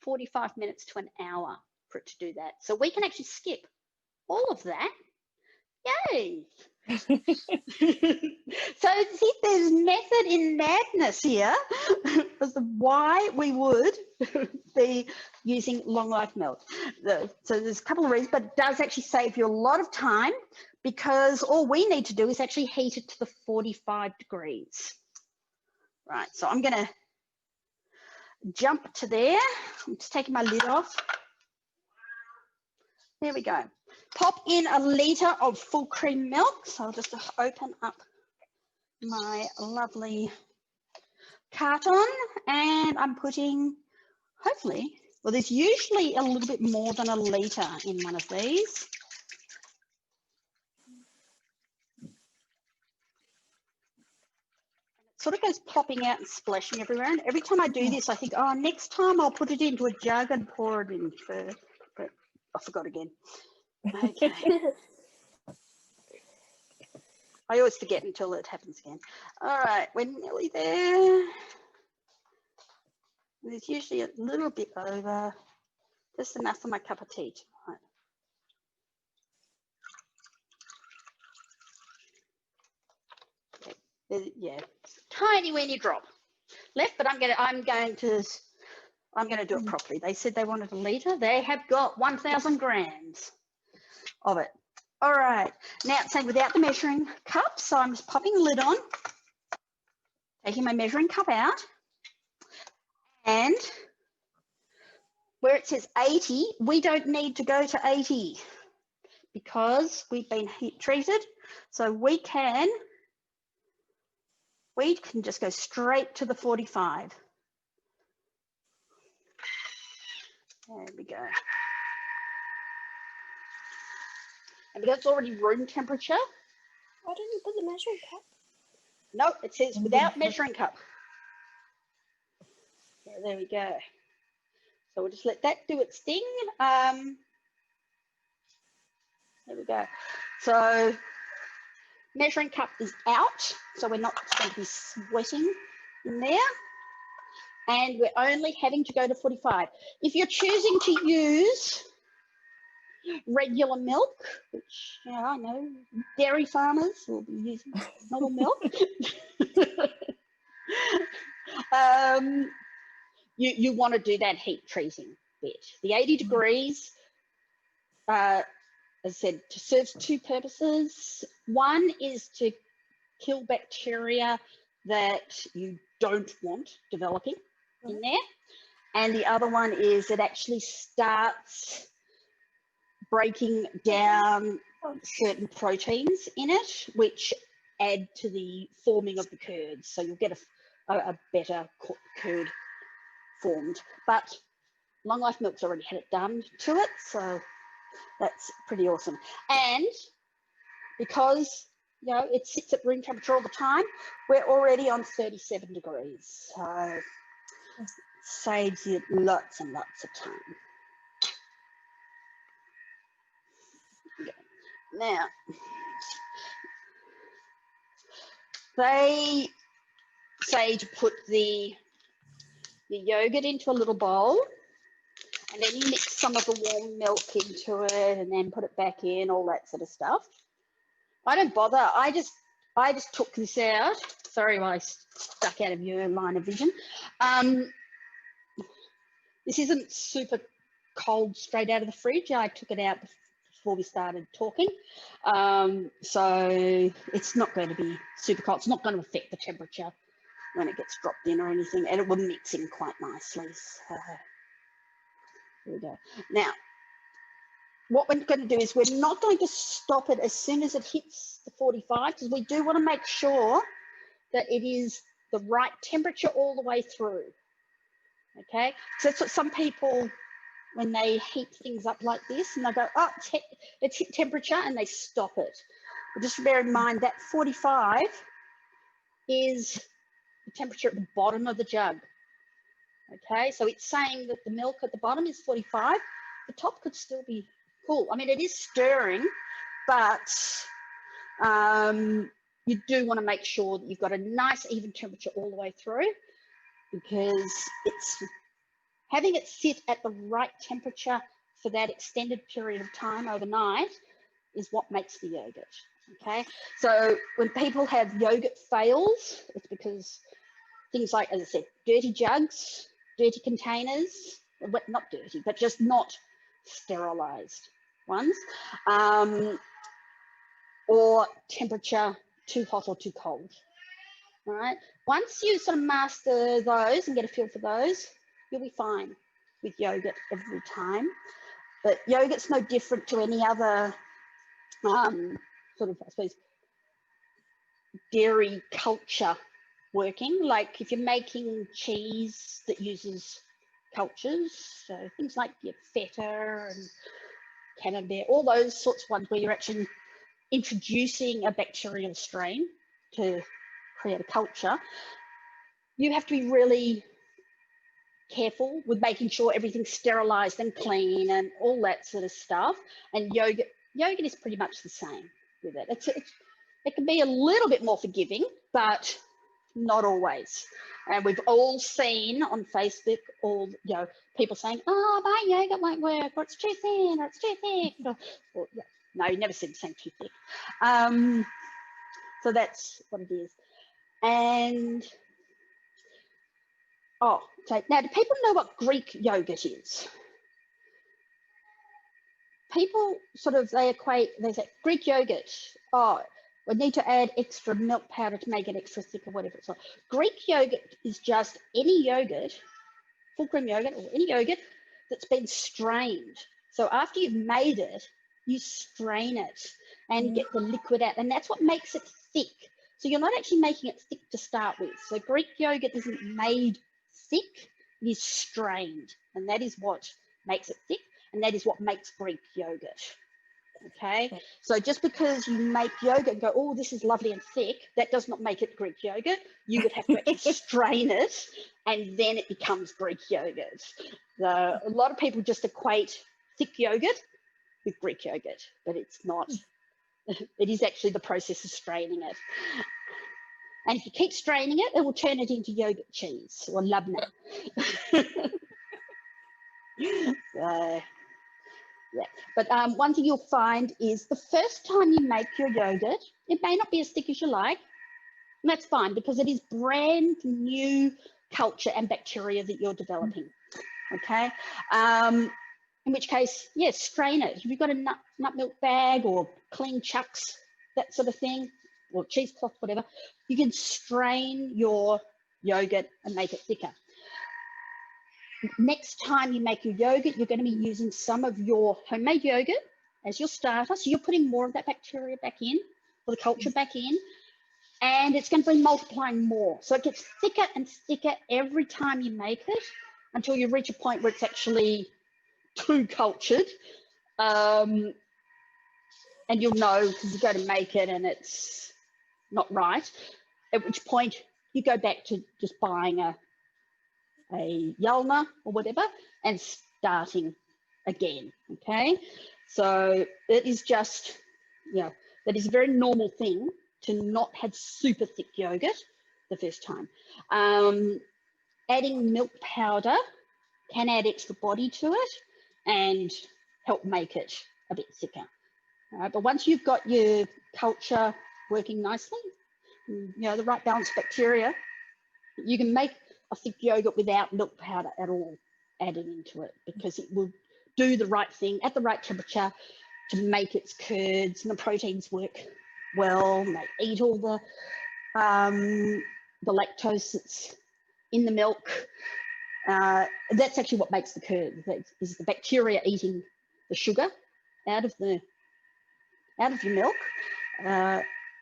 S1: 45 minutes to an hour for it to do that. So we can actually skip all of that. Yay! So see, there's method in madness here as to why we would be using long life milk. So there's a couple of reasons, but it does actually save you a lot of time, because all we need to do is actually heat it to the 45 degrees. Right, so I'm going to jump to there. I'm just taking my lid off. There we go. Pop in a litre of full cream milk. So I'll just open up my lovely carton, and I'm putting, hopefully, well, there's usually a little bit more than a litre in one of these. It sort of goes plopping out and splashing everywhere. And every time I do this, I think, oh, next time I'll put it into a jug and pour it in first. But I forgot again. Okay. I always forget until it happens again. All right, we're nearly there. There's usually a little bit over, just enough for my cup of tea tonight. Okay. Yeah, tiny when you drop left, but I'm going to do it properly. They said they wanted a litre. They have got 1,000 grams of it. All right, now it's saying without the measuring cup, so I'm just popping the lid on, taking my measuring cup out, and where it says 80, we don't need to go to 80 because we've been heat treated, so we can just go straight to the 45. There we go. And because it's already room temperature.
S4: Why don't you put the measuring cup?
S1: No, it says without measuring cup. So there we go. So we'll just let that do its thing. There we go. So measuring cup is out, so we're not going to be sweating in there. And we're only having to go to 45. If you're choosing to use regular milk, which I know dairy farmers will be using normal milk, you want to do that heat treating bit. The 80 degrees, as I said, serves two purposes. One is to kill bacteria that you don't want developing in there. And the other one is it actually starts breaking down certain proteins in it, which add to the forming of the curds. So you'll get a better curd formed. But long life milk's already had it done to it, so that's pretty awesome. And because it sits at room temperature all the time, we're already on 37 degrees. So it saves you lots and lots of time. Now, they say to put the yogurt into a little bowl, and then you mix some of the warm milk into it and then put it back in, all that sort of stuff. I don't bother. I just took this out. Sorry, I stuck out of your line of vision. This isn't super cold straight out of the fridge. I took it out before we started talking. So it's not going to be super cold. It's not going to affect the temperature when it gets dropped in or anything, and it will mix in quite nicely. So there we go. Now, what we're going to do is we're not going to stop it as soon as it hits the 45, because we do want to make sure that it is the right temperature all the way through. Okay, so that's what some people, when they heat things up like this, and they go, oh, it's hit temperature, and they stop it. But just bear in mind that 45 is the temperature at the bottom of the jug. Okay, so it's saying that the milk at the bottom is 45. The top could still be cool. I mean, it is stirring, but you do want to make sure that you've got a nice even temperature all the way through, because it's having it sit at the right temperature for that extended period of time overnight is what makes the yogurt. Okay, so when people have yogurt fails, it's because things like, as I said, dirty jugs, dirty containers, well, not dirty, but just not sterilized ones, or temperature too hot or too cold. All right, once you sort of master those and get a feel for those, you'll be fine with yogurt every time. But yogurt's no different to any other sort of, I suppose, dairy culture working. Like if you're making cheese that uses cultures, so things like your feta and camembert, all those sorts of ones where you're actually introducing a bacterial strain to create a culture, you have to be really careful with making sure everything's sterilized and clean and all that sort of stuff. And yogurt is pretty much the same with it. It can be a little bit more forgiving, but not always. And we've all seen on Facebook all, you know, people saying, oh, my yogurt won't work, or it's too thin, or it's too thick. Or, yeah, no, you never said the same too thick. So that's what it is. And oh, so now do people know what Greek yogurt is? People sort of, they say Greek yogurt, oh, we need to add extra milk powder to make it extra thick or whatever it's like. Greek yogurt is just any yogurt, full cream yogurt or any yogurt that's been strained. So after you've made it, you strain it and get the liquid out, and that's what makes it thick. So you're not actually making it thick to start with. So Greek yogurt isn't made thick, it is strained, and that is what makes it thick, and that is what makes Greek yogurt. Okay, so just because you make yogurt and go, oh, this is lovely and thick, that does not make it Greek yogurt. You would have to actually strain it, and then it becomes Greek yogurt. So a lot of people just equate thick yogurt with Greek yogurt, but it's not. It is actually the process of straining it. And if you keep straining it, it will turn it into yogurt cheese or labna. So, yeah, but one thing you'll find is the first time you make your yogurt, it may not be as thick as you like, and that's fine because it is brand new culture and bacteria that you're developing, okay? In which case, yes, strain it. If you've got a nut milk bag or clean chucks, that sort of thing, or cheesecloth, whatever, you can strain your yogurt and make it thicker. Next time you make your yogurt, you're going to be using some of your homemade yogurt as your starter. So you're putting more of that bacteria back in, or the culture back in, and it's going to be multiplying more. So it gets thicker and thicker every time you make it until you reach a point where it's actually too cultured. And you'll know because you go to make it and it's not right, at which point you go back to just buying a Yalna or whatever and starting again, okay? So it is just, you know, that is a very normal thing to not have super thick yogurt the first time. Adding milk powder can add extra body to it and help make it a bit thicker. All right, but once you've got your culture working nicely, you know, the right balance of bacteria, you can make a thick yogurt without milk powder at all added into it because it will do the right thing at the right temperature to make its curds, and the proteins work well, and they eat all the lactose that's in the milk. That's actually what makes the curd. That is the bacteria eating the sugar out of your milk,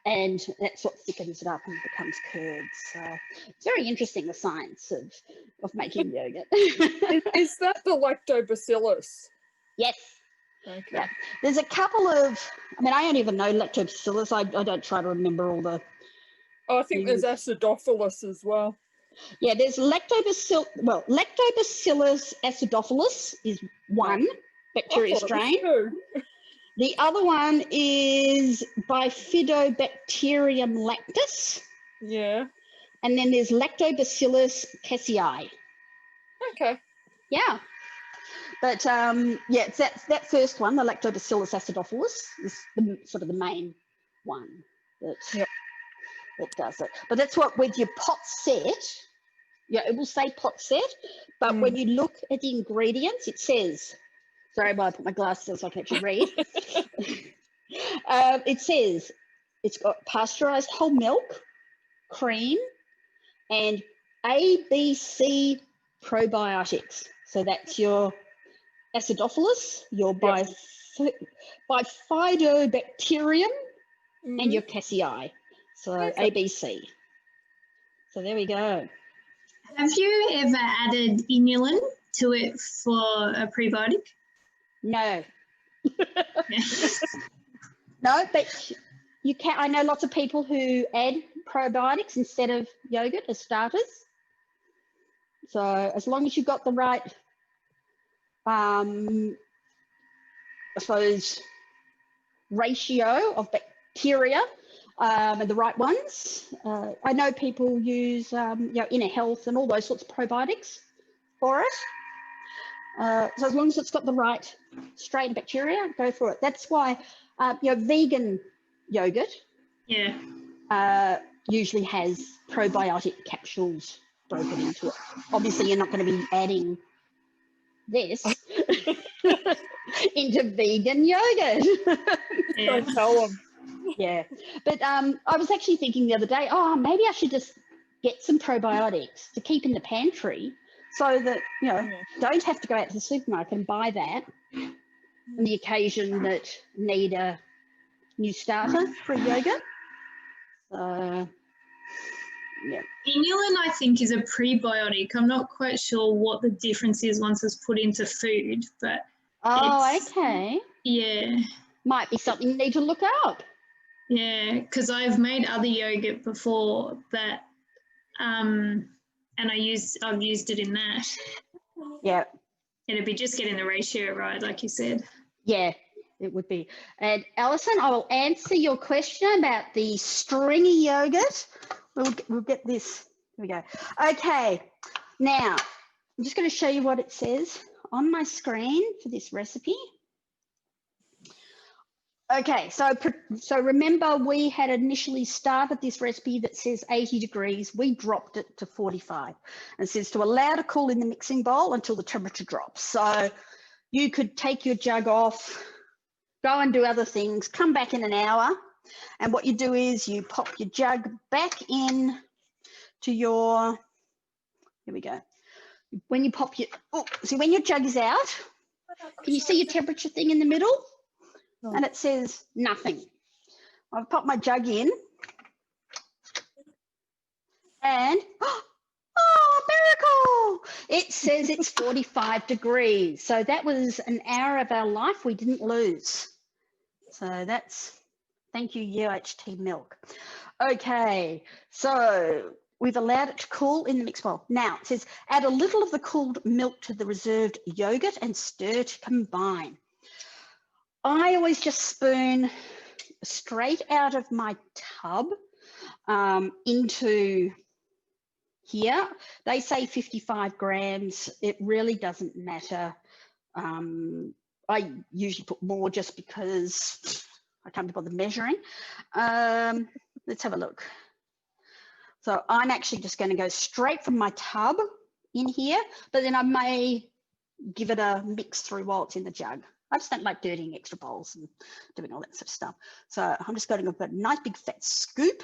S1: and that's what thickens it up and becomes curds. So it's very interesting, the science of making yogurt.
S2: Is that the lactobacillus?
S1: Yes.
S2: Okay.
S1: Yeah. There's a couple of, I mean, I only ever know lactobacillus. I don't try to remember all the.
S2: Oh, I think there's acidophilus as well.
S1: Yeah, there's lactobacillus. Well, Lactobacillus acidophilus is one bacteria strain. The other one is Bifidobacterium lactis.
S2: Yeah.
S1: And then there's Lactobacillus casei.
S2: Okay.
S1: Yeah. But yeah, it's that first one, the Lactobacillus acidophilus, is sort of the main one that does it. But that's what, with your pot set, yeah, it will say pot set, but when you look at the ingredients, it says, sorry, I put my glasses on so I can actually read. It says it's got pasteurized whole milk, cream, and ABC probiotics. So that's your acidophilus, your Bifidobacterium, and your casei. So ABC. So there we go.
S6: Have you ever added inulin to it for a prebiotic?
S1: No. No, but you can. I know lots of people who add probiotics instead of yogurt as starters. So as long as you've got the right, I suppose, ratio of bacteria and the right ones. I know people use, Inner Health and all those sorts of probiotics for it. So as long as it's got the right strain of bacteria, go for it. That's why, vegan yogurt usually has probiotic capsules broken into it. Obviously, you're not going to be adding this into vegan yogurt.
S2: Don't tell them.
S1: Yeah, but I was actually thinking the other day, maybe I should just get some probiotics to keep in the pantry so that, don't have to go out to the supermarket and buy that on the occasion that need a new starter for yogurt. So, yeah.
S6: Inulin, I think, is a prebiotic. I'm not quite sure what the difference is once it's put into food, but
S1: okay.
S6: Yeah.
S1: Might be something you need to look up.
S6: Yeah, because I've made other yogurt before that, and I've used it in that.
S1: Yeah.
S6: It'd be just getting the ratio right, like you said.
S1: Yeah, it would be. And Alison, I will answer your question about the stringy yogurt. We'll get this. Here we go. Okay, now I'm just going to show you what it says on my screen for this recipe. Okay, so remember we had initially started this recipe that says 80 degrees. We dropped it to 45. And it says to allow to cool in the mixing bowl until the temperature drops. So you could take your jug off, go and do other things, come back in an hour. And what you do is you pop your jug back in to your, here we go. When you pop your, see when your jug is out, can you see your temperature thing in the middle? And it says nothing. I've popped my jug in and, miracle! It says it's 45 degrees. So that was an hour of our life we didn't lose. So that's, thank you, UHT milk. Okay, so we've allowed it to cool in the mix bowl. Now it says add a little of the cooled milk to the reserved yogurt and stir to combine. I always just spoon straight out of my tub into here. They say 55 grams. It really doesn't matter. I usually put more just because I can't be bothered measuring. Let's have a look. So I'm actually just going to go straight from my tub in here, but then I may give it a mix through while it's in the jug. I just don't like dirtying extra bowls and doing all that sort of stuff. So I'm just going to put a nice big fat scoop.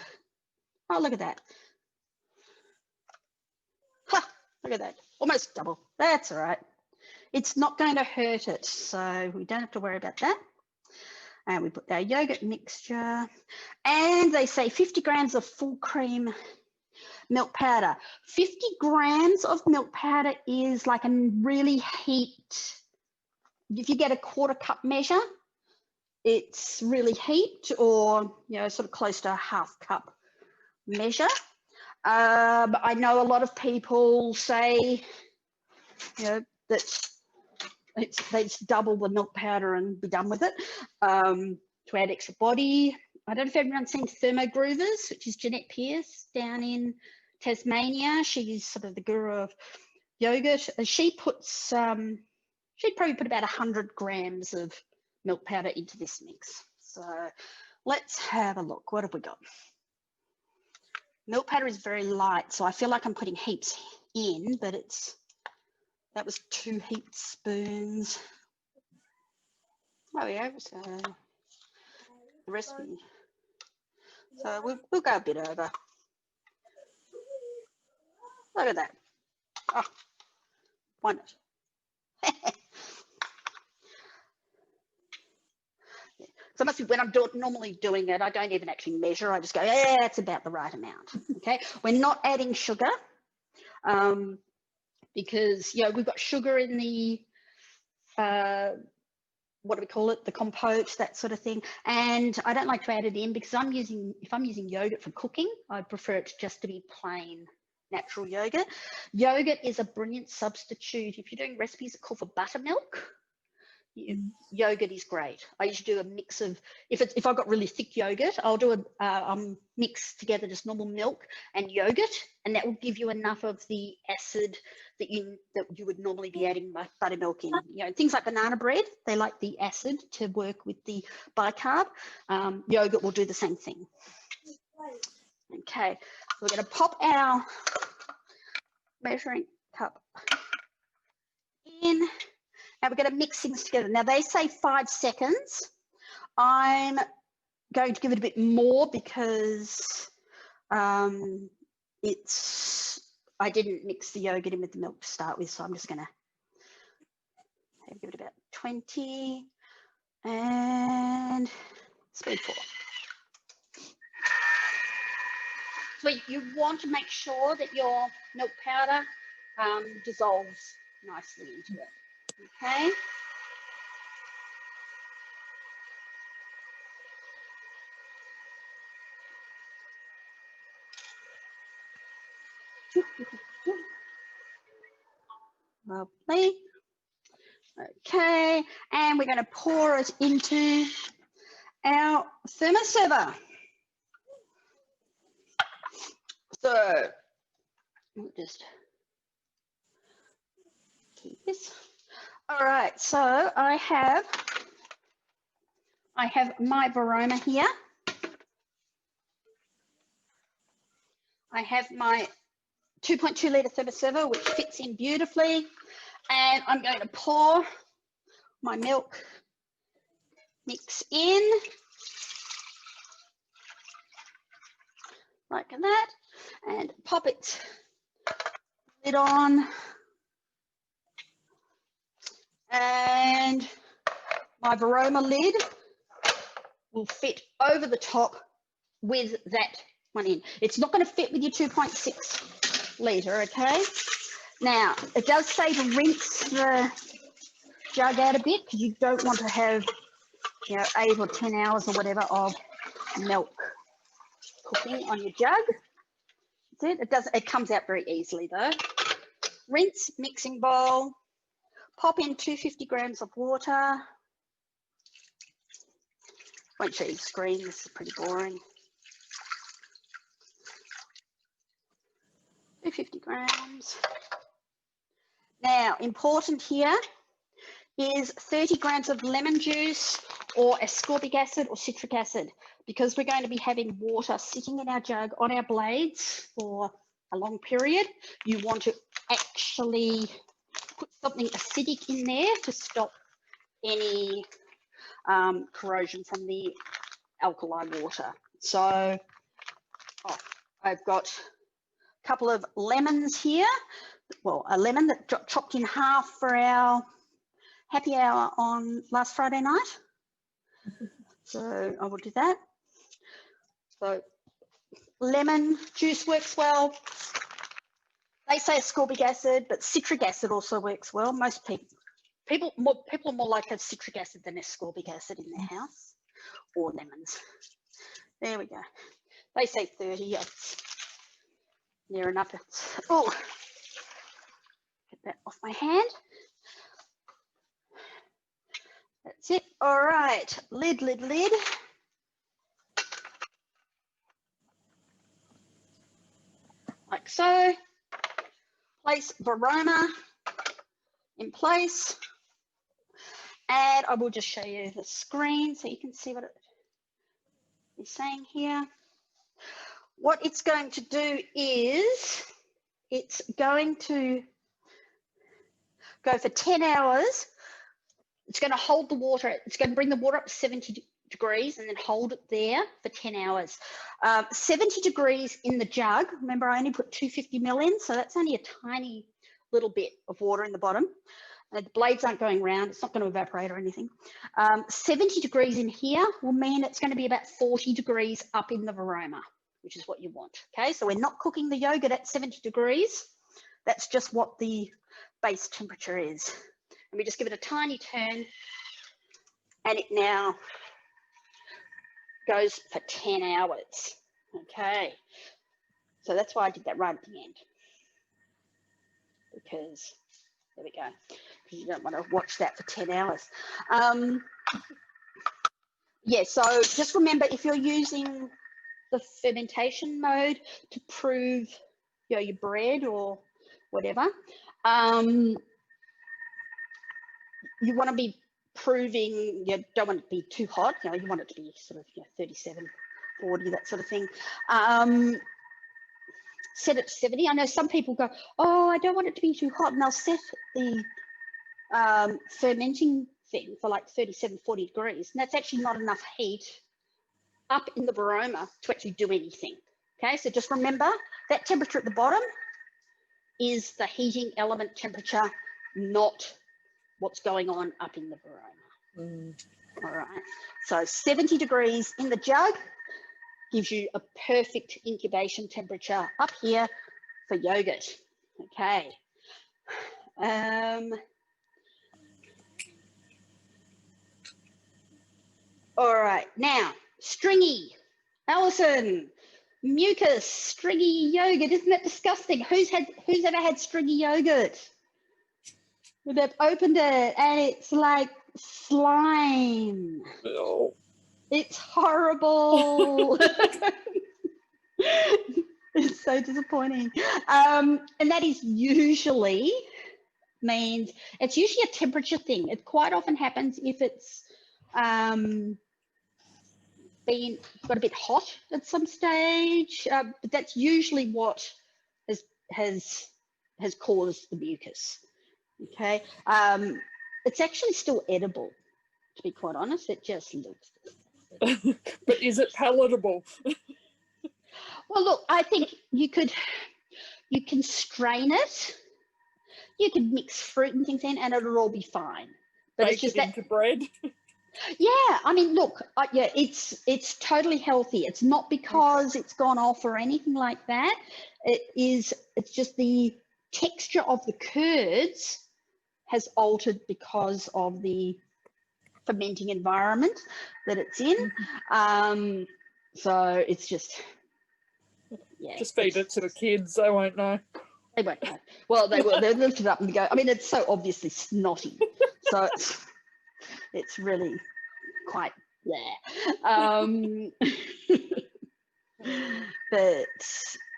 S1: Oh, look at that. Ha, look at that. Almost double. That's all right. It's not going to hurt it, so we don't have to worry about that. And we put our yogurt mixture. And they say 50 grams of full cream milk powder. 50 grams of milk powder is like a really heaped, if you get a 1/4 cup measure, it's really heaped, or, you know, sort of close to a 1/2 cup measure. I know a lot of people say, you know, that they just double the milk powder and be done with it, to add extra body. I don't know if everyone's seen Thermogroovers, which is Jeanette Pierce down in Tasmania. She's sort of the guru of yogurt. She puts, she'd probably put about 100 grams of milk powder into this mix. So let's have a look. What have we got? Milk powder is very light, so I feel like I'm putting heaps in, but that was 2 heaped spoons. Oh yeah, so the recipe. So we'll go a bit over. Look at that. Oh, why not? So it must be when I'm normally doing it, I don't even actually measure. I just go, yeah, it's about the right amount. Okay, we're not adding sugar, because, you know, we've got sugar in the what do we call it? The compote, that sort of thing. And I don't like to add it in because if I'm using yogurt for cooking, I prefer it just to be plain natural yogurt. Yogurt is a brilliant substitute. If you're doing recipes that call for buttermilk, yogurt is great. I usually do a mix of, if I've got really thick yogurt, I'll do a mix together just normal milk and yogurt, and that will give you enough of the acid that you would normally be adding buttermilk in. You know, things like banana bread, they like the acid to work with the bicarb. Yogurt will do the same thing. Okay, so we're going to pop our measuring cup in. Now we're going to mix things together. Now they say 5 seconds. I'm going to give it a bit more because I didn't mix the yogurt in with the milk to start with, so I'm just going to give it about 20 and speed 4. So you want to make sure that your milk powder dissolves nicely into it. Okay. Lovely. Okay, and we're going to pour it into our thermoserver. So we'll just keep this. All right, so I have my Varoma here. I have my 2.2 litre thermoserver, which fits in beautifully, and I'm going to pour my milk mix in like that, and pop its lid on. And my Varoma lid will fit over the top with that one in. It's not going to fit with your 2.6 litre, okay? Now, it does say to rinse the jug out a bit because you don't want to have, you know, 8 or 10 hours or whatever of milk cooking on your jug. That's it. It comes out very easily though. Rinse mixing bowl. Pop in 250 grams of water. Won't show you the screen, this is pretty boring. 250 grams. Now, important here is 30 grams of lemon juice or ascorbic acid or citric acid, because we're going to be having water sitting in our jug on our blades for a long period. You want to actually put something acidic in there to stop any corrosion from the alkali water. So I've got a couple of lemons here. Well, a lemon that chopped in half for our happy hour on last Friday night. So I will do that. So lemon juice works well. They say ascorbic acid, but citric acid also works well. Most people are more likely to have citric acid than ascorbic acid in their house, or lemons. There we go. They say 30. It's near enough. Oh, get that off my hand. That's it. All right. Lid. Like so. Place Varoma in place. And I will just show you the screen so you can see what it is saying here. What it's going to do is it's going to go for 10 hours. It's going to hold the water. It's going to bring the water up to 70 degrees and then hold it there for 10 hours. 70 degrees in the jug. Remember, I only put 250 ml in, so that's only a tiny little bit of water in the bottom. The blades aren't going round. It's not going to evaporate or anything. 70 degrees in here will mean it's going to be about 40 degrees up in the Varoma, which is what you want. Okay, so we're not cooking the yogurt at 70 degrees. That's just what the base temperature is. And we just give it a tiny turn, and it now goes for 10 hours. Okay, so that's why I did that right at the end, because there we go, because you don't want to watch that for 10 hours. Yeah, so just remember, if you're using the fermentation mode to prove, you know, your bread or whatever, you want to be proving, you don't want it to be too hot, you know, you want it to be sort of, you know, 37, 40, that sort of thing. Set it to 70. I know some people go, oh, I don't want it to be too hot, and they'll set the fermenting thing for like 37, 40 degrees, and that's actually not enough heat up in the Varoma to actually do anything. Okay, so just remember that temperature at the bottom is the heating element temperature, not what's going on up in the Varoma. All right, so 70 degrees in the jug gives you a perfect incubation temperature up here for yogurt. Okay. All right, now stringy. Alison, mucus, stringy yogurt. Isn't that disgusting? Who's ever had stringy yogurt? They've opened it and it's like slime.
S2: Oh.
S1: It's horrible. It's so disappointing. And that is usually means it's usually a temperature thing. It quite often happens if it's been got a bit hot at some stage, but that's usually what has caused the mucus. Okay, it's actually still edible, to be quite honest. It just looks.
S2: But is it palatable?
S1: Well, look, I think you can strain it. You can mix fruit and things in, and it'll all be fine. But
S2: Bake
S1: it's just
S2: it into bread.
S1: Yeah, I mean, look, yeah, it's totally healthy. It's not because it's gone off or anything like that. It's just the texture of the curds has altered because of the fermenting environment that it's in. So it's just, yeah.
S2: Just feed it to the kids. They won't know.
S1: They won't know. Well, they will. They'll lift it up and go. I mean, it's so obviously snotty. So it's really quite but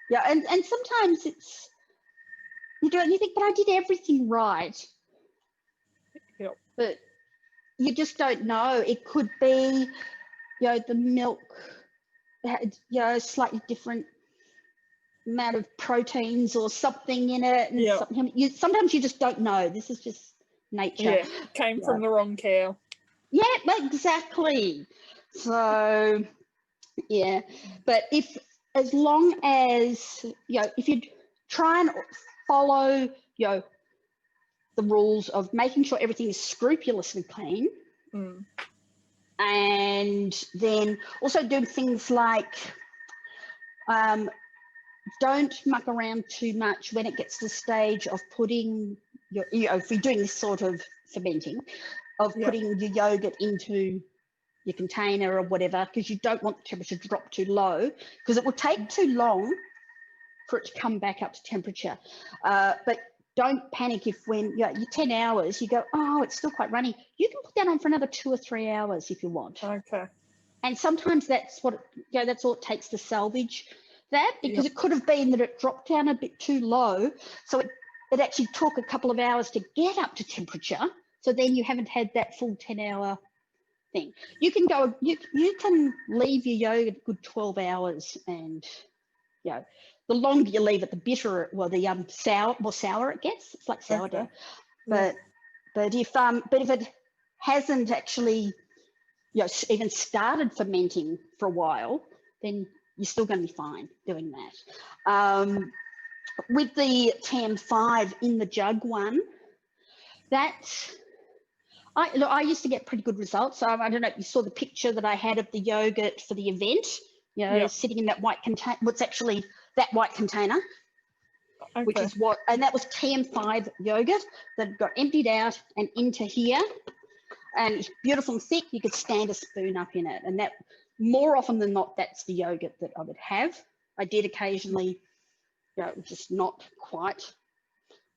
S1: yeah, and sometimes it's you do it and you think, but I did everything right.
S2: Yep.
S1: But you just don't know. It could be, you know, the milk had, you know, slightly different amount of proteins or something in it, and
S2: Yep.
S1: sometimes you just don't know. This is just nature.
S2: Yeah, came from the wrong cow.
S1: Yeah, exactly. So, yeah, but as long as, if you try and follow, the rules of making sure everything is scrupulously clean, and then also do things like don't muck around too much when it gets to the stage of putting if you're doing this sort of fermenting, of putting your yogurt into your container or whatever, because you don't want the temperature to drop too low, because it will take too long for it to come back up to temperature. But don't panic if when you're 10 hours, you go, oh, it's still quite runny. You can put that on for another 2 or 3 hours if you want.
S2: Okay.
S1: And sometimes that's what, that's all it takes to salvage that, because it could have been that it dropped down a bit too low. So it actually took a couple of hours to get up to temperature. So then you haven't had that full 10-hour thing. You can go, you can leave your yogurt a good 12 hours, and the longer you leave it, the bitterer, well, the more sour it gets. It's like sourdough. Okay. But if it hasn't actually even started fermenting for a while, then you're still going to be fine doing that. With the TM5 in the jug one, I used to get pretty good results. So I don't know if you saw the picture that I had of the yogurt for the event, sitting in that white container. What's actually that white container, which is and that was TM5 yogurt that got emptied out and into here. And it's beautiful and thick. You could stand a spoon up in it. And that, more often than not, that's the yogurt that I would have. I did occasionally, just not quite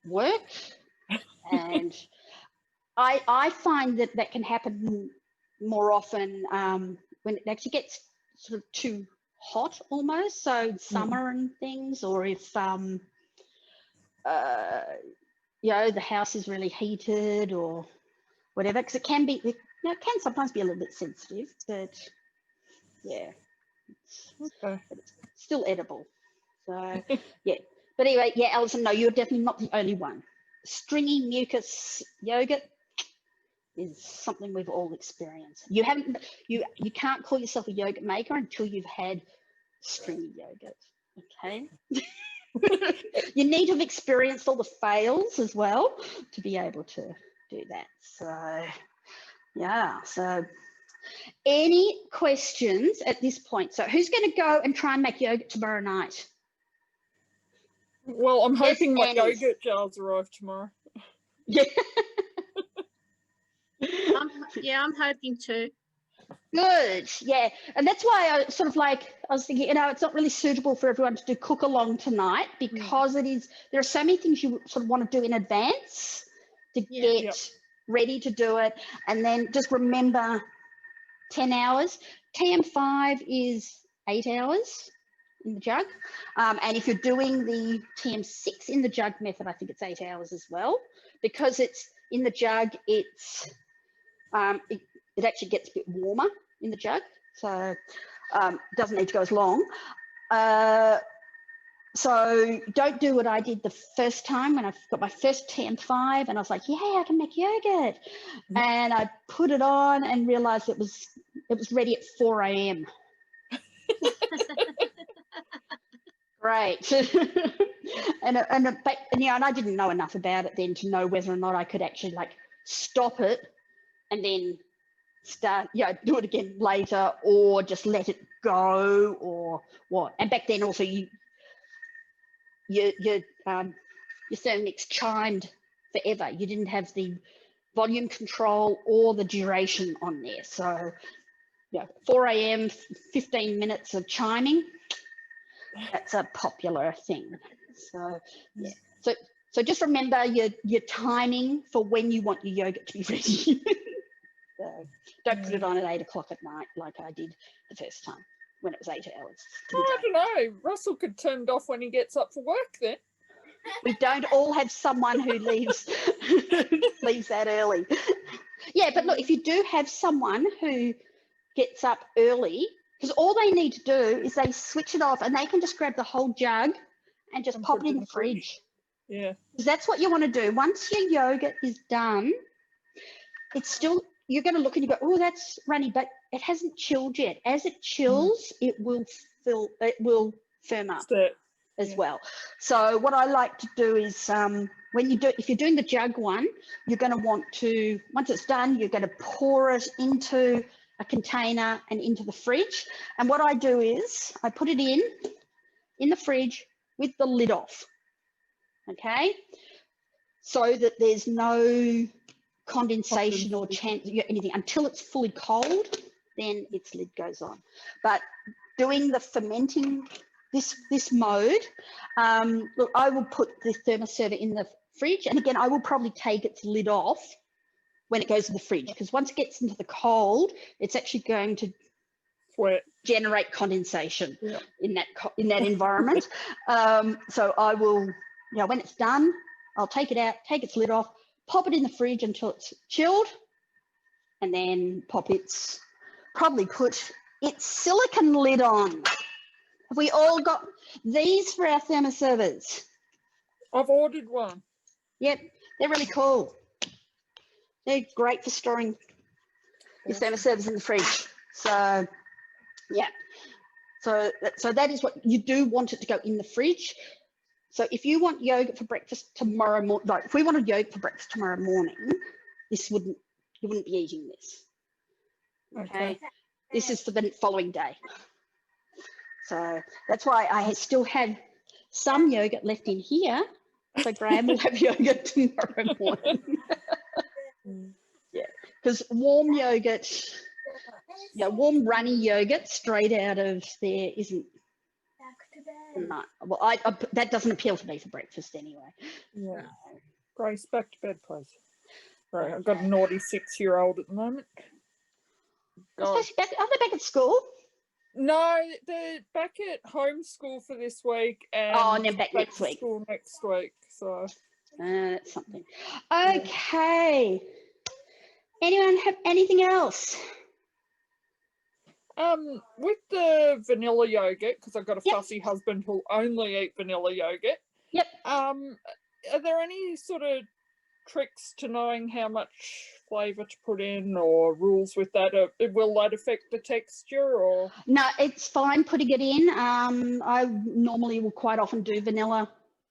S1: work. And I find that can happen more often when it actually gets sort of too hot almost. So summer and things, or if, the house is really heated or whatever, because it can can sometimes be a little bit sensitive, but it's still edible. So but anyway, Alison, no, you're definitely not the only one. Stringy mucus yogurt is something we've all experienced. You can't call yourself a yogurt maker until you've had stringy yogurt. Okay. You need to have experienced all the fails as well to be able to do that. So so any questions at this point? So who's going to go and try and make yogurt tomorrow night?
S2: Well, I'm hoping my yogurt jars arrive tomorrow.
S1: Yeah.
S7: I'm hoping to.
S1: Good, yeah. And that's why I was thinking, it's not really suitable for everyone to do cook along tonight, because there are so many things you sort of want to do in advance to get ready to do it. And then just remember 10 hours. TM5 is 8 hours in the jug. And if you're doing the TM6 in the jug method, I think it's 8 hours as well, because it's in the jug, it's it actually gets a bit warmer in the jug, so it doesn't need to go as long. So don't do what I did the first time when I got my first TM5, and I was like, yeah, I can make yogurt. And I put it on and realized it was ready at 4 a.m. Great. and I didn't know enough about it then to know whether or not I could actually stop it and then start, do it again later, or just let it go, or what. And back then also your Thermomix chimed forever. You didn't have the volume control or the duration on there. So 4 a.m., 15 minutes of chiming, that's a popular thing. So so just remember your timing for when you want your yogurt to be ready. So don't put it on at 8 o'clock at night like I did the first time when it was 8 hours.
S2: I don't know. Russell could turn it off when he gets up for work then.
S1: We don't all have someone who leaves that early. Yeah, but look, if you do have someone who gets up early, because all they need to do is they switch it off and they can just grab the whole jug and just pop it in the fridge.
S2: Yeah.
S1: Because that's what you want to do. Once your yogurt is done, it's still, you're going to look and you go, oh, that's runny, but it hasn't chilled yet. As it chills, it will firm up
S2: That's it.
S1: as
S2: Yeah.
S1: well. So what I like to do is if you're doing the jug one, you're going to want to, once it's done, you're going to pour it into a container and into the fridge. And what I do is I put it in the fridge with the lid off, okay? So that there's no condensation or chance anything until it's fully cold, then its lid goes on. But doing the fermenting this mode, look, I will put the thermoserver in the fridge, and again I will probably take its lid off when it goes in the fridge, because once it gets into the cold, it's actually going to
S2: Sweat.
S1: generate condensation
S2: Yeah.
S1: in that environment. So I will, when it's done, I'll take it out, take its lid off, pop it in the fridge until it's chilled, and then probably put its silicone lid on. Have we all got these for our thermoservers?
S2: I've ordered one.
S1: Yep, they're really cool. They're great for storing your thermoservers in the fridge. So, yeah. So that is what you do, want it to go in the fridge. So if you want yogurt for breakfast tomorrow morning, like if we wanted yogurt for breakfast tomorrow morning, you wouldn't be eating this. Okay. This is for the following day. So that's why I still have some yogurt left in here. So Graham will have yogurt tomorrow morning. Yeah, because warm yogurt, warm runny yogurt straight out of there isn't. No, well, that doesn't appeal to me for breakfast anyway.
S2: Yeah. Grace, back to bed, please. Right, I've got a naughty 6-year-old at the moment. God.
S1: Are they back at school?
S2: No, they're back at homeschool for this week, and
S1: they're back next
S2: to
S1: week.
S2: school next week. So
S1: that's something. Okay. Anyone have anything else?
S2: With the vanilla yogurt, because I've got a fussy husband who'll only eat vanilla yogurt.
S1: Yep.
S2: Are there any sort of tricks to knowing how much flavour to put in, or rules with that? Will that affect the texture, or?
S1: No, it's fine putting it in. I normally will quite often do vanilla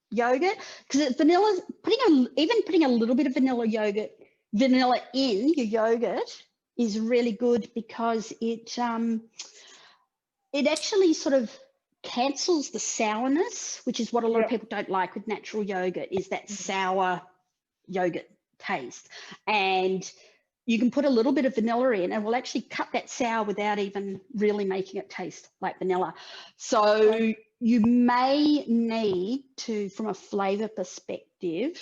S1: yogurt, because putting a little bit of vanilla in your yogurt is really good, because it actually sort of cancels the sourness, which is what a lot of people don't like with natural yogurt, is that sour yogurt taste. And you can put a little bit of vanilla in and we'll actually cut that sour without even really making it taste like vanilla. So you may need to, from a flavor perspective,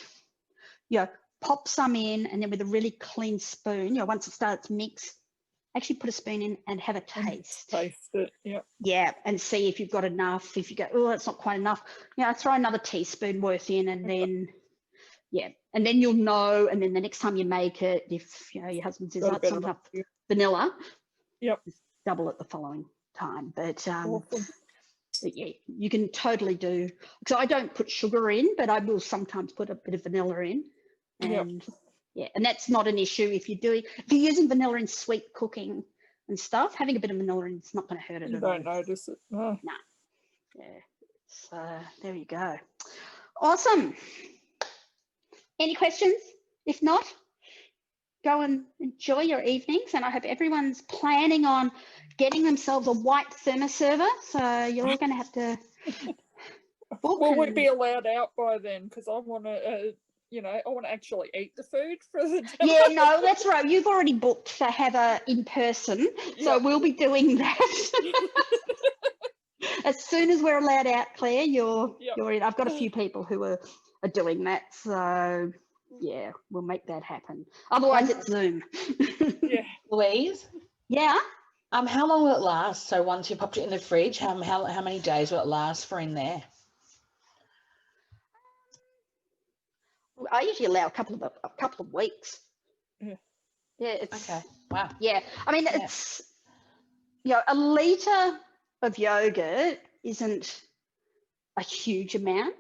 S1: pop some in, and then with a really clean spoon, once it starts mix, actually put a spoon in and have a taste.
S2: Taste it,
S1: yeah, and see if you've got enough. If you go, oh, it's not quite enough, throw another teaspoon worth in, and then and then you'll know. And then the next time you make it, if your husband says, it's not enough vanilla, double it the following time. But but yeah, you can totally do, because I don't put sugar in, but I will sometimes put a bit of vanilla in. And and that's not an issue if you're using vanilla in sweet cooking and stuff. Having a bit of vanilla in, it's not going to hurt it at all.
S2: You don't notice it. No.
S1: Yeah. So there you go. Awesome. Any questions? If not, go and enjoy your evenings, and I hope everyone's planning on getting themselves a white thermoserver. So you're all going to have to book.
S2: Will we be allowed out by then? Because I want to. I want to actually eat the food for the demo.
S1: Yeah, no, that's right. You've already booked for Heather in person, so we'll be doing that. As soon as we're allowed out, Claire, you're in. I've got a few people who are doing that, so yeah, we'll make that happen. Otherwise, it's Zoom.
S8: Louise?
S1: Yeah?
S8: How long will it last? So once you popped it in the fridge, how many days will it last for in there?
S1: I usually allow a couple of weeks. Yeah, it's
S8: okay. Wow.
S1: Yeah, I mean it's a litre of yogurt isn't a huge amount,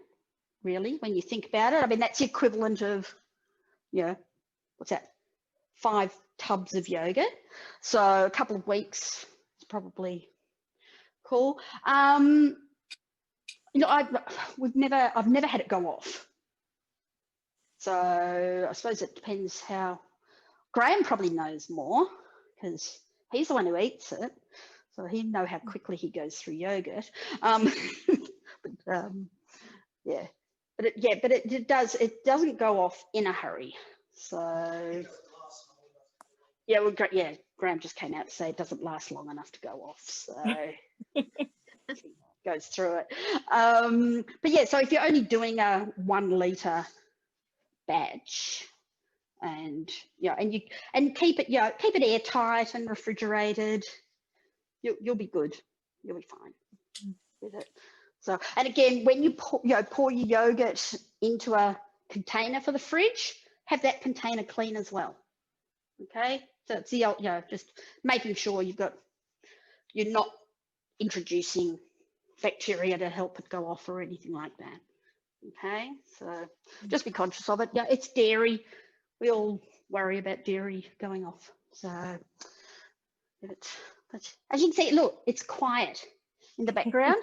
S1: really, when you think about it. I mean, that's the equivalent of, you know, what's that? 5 tubs of yogurt. So a couple of weeks is probably cool. You know, I've never had it go off. So I suppose it depends how. Graham probably knows more because he's the one who eats it, so he'd know how quickly he goes through yogurt. Yeah, but it doesn't go off in a hurry. So yeah, well, Graham just came out to say it doesn't last long enough to go off, so goes through it. But yeah, so if you're only doing a 1 litre batch, and keep it airtight and refrigerated, you'll be good. You'll be fine with it. So, and again, when you pour your yogurt into a container for the fridge, have that container clean as well. Okay, so it's the just making sure you're not introducing bacteria to help it go off or anything like that. Okay, so just be conscious of it. Yeah, it's dairy. We all worry about dairy going off. So, but as you can see, look, it's quiet in the background.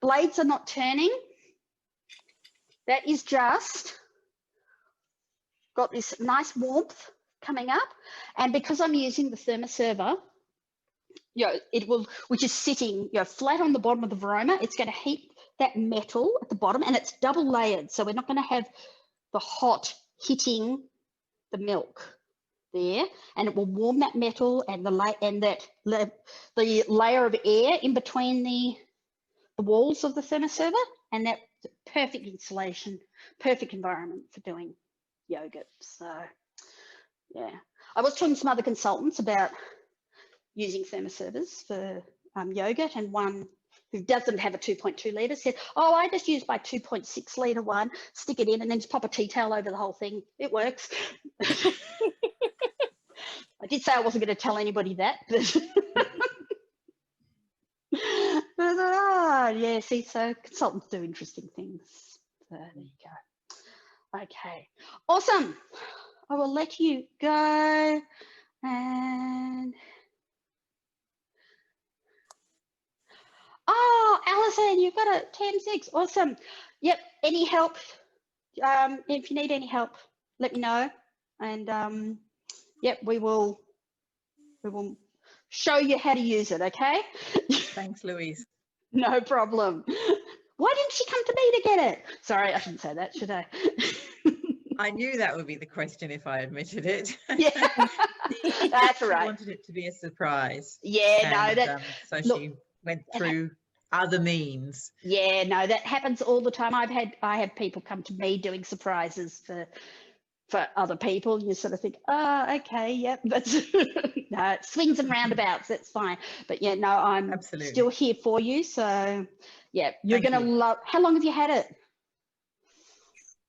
S1: Blades are not turning. That is just got this nice warmth coming up. And because I'm using the thermoserver, it will, which is sitting flat on the bottom of the varoma, it's going to heat that metal at the bottom, and it's double layered. So we're not going to have the hot hitting the milk there, and it will warm that metal and the layer of air in between the walls of the thermoserver, and that perfect insulation, perfect environment for doing yogurt. So yeah, I was talking to some other consultants about using thermoservers for yogurt, and one who doesn't have a 2.2 litre said, oh, I just use my 2.6 litre one, stick it in and then just pop a tea towel over the whole thing. It works. I did say I wasn't going to tell anybody that, but I thought, yeah, see, so consultants do interesting things. So there you go. Okay, awesome. I will let you go. And oh, Alison, you've got a TM6. Awesome. Yep. Any help? If you need any help, let me know. And yep, we will show you how to use it. Okay.
S5: Thanks, Louise.
S1: No problem. Why didn't she come to me to get it? Sorry, I shouldn't say that, should I?
S9: I knew that would be the question if I admitted it.
S1: Yeah, that's
S9: She
S1: right.
S9: wanted it to be a surprise.
S1: Yeah,
S9: And,
S1: no, that
S9: so
S1: look,
S9: she went through other means.
S1: yeah, no, that happens all the time. I have people come to me doing surprises for other people. You sort of think, oh, okay, yep, that's no, swings and roundabouts, that's fine. But yeah, no, I'm
S9: Absolutely.
S1: still here for you. So yeah, you're
S9: Thank
S1: gonna
S9: you.
S1: love. How long have you had it?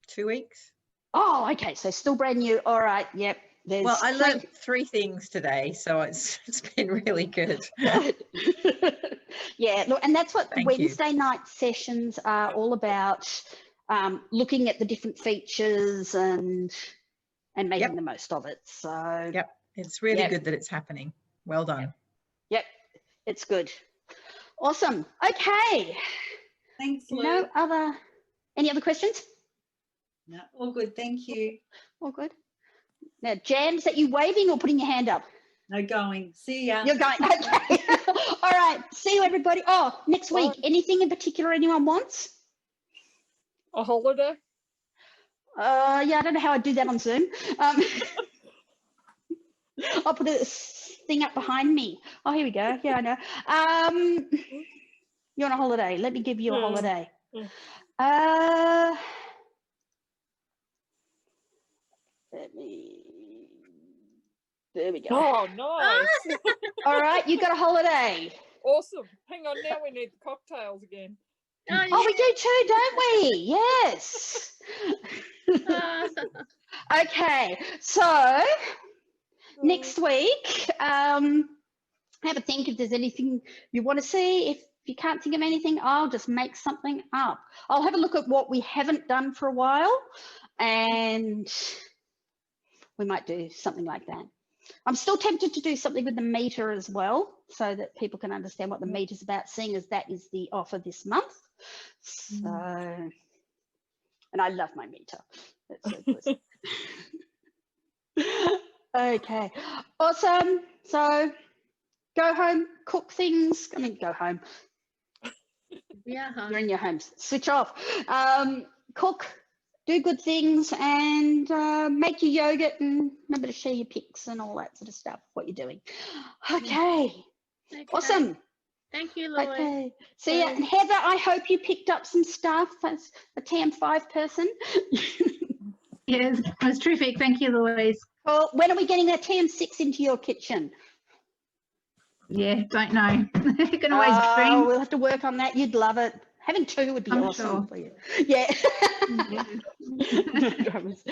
S9: 2 weeks.
S1: Oh, okay, so still brand new. All right, yep. There's
S9: Well, I learned 3 things today, so it's been really good.
S1: Yeah, look, and that's what
S9: Thank you.
S1: Wednesday night sessions are all about, looking at the different features and making
S9: Yep.
S1: the most of it. So
S9: Yep, it's really
S1: Yep.
S9: good that it's happening. Well done.
S1: yep, it's good. Awesome. Okay.
S10: Thanks, Lou.
S1: Any other questions?
S10: No, all good. Thank you.
S1: All good. Now, Jan, is that you waving or putting your hand up?
S10: No, going. See ya.
S1: You're going. Okay. All right. See you, everybody. Oh, next week. Anything in particular anyone wants?
S2: A holiday?
S1: Yeah, I don't know how I do that on Zoom. I'll put a thing up behind me. Oh, here we go. Yeah, I know. You're on a holiday. Let me give you a holiday. There we go.
S2: Oh, nice.
S1: All right, you got a holiday.
S2: Awesome. Hang on, now we need the cocktails again.
S1: Oh, we do too, don't we? Yes. Okay, so next week, have a think if there's anything you want to see. If If you can't think of anything, I'll just make something up. I'll have a look at what we haven't done for a while, and we might do something like that. I'm still tempted to do something with the meter as well, so that people can understand what the meter is about, seeing as that is the offer this month. So, and I love my meter. That's so good. Okay, awesome. So go home, cook things. I mean, go home.
S7: Yeah.
S1: You're in your homes. Switch off. Cook, do good things, and make your yogurt, and remember to share your pics and all that sort of stuff, what you're doing. Okay. Awesome.
S7: Thank you, Louise.
S1: Okay. See ya. And Heather, I hope you picked up some stuff as a TM5 person.
S11: Yes, it was terrific. Thank you, Louise.
S1: Well, when are we getting a TM6 into your kitchen?
S11: Yeah, don't know. You can always dream.
S1: We'll have to work on that. You'd love it. Having two would be
S11: I'm
S1: awesome
S11: sure.
S1: for you. Yeah.
S11: Yeah.
S1: No dramas.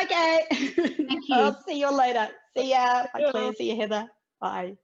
S1: Okay.
S11: Thank you.
S1: I'll see you later. See ya. Bye,
S2: Yeah.
S1: Claire. See you, Heather. Bye.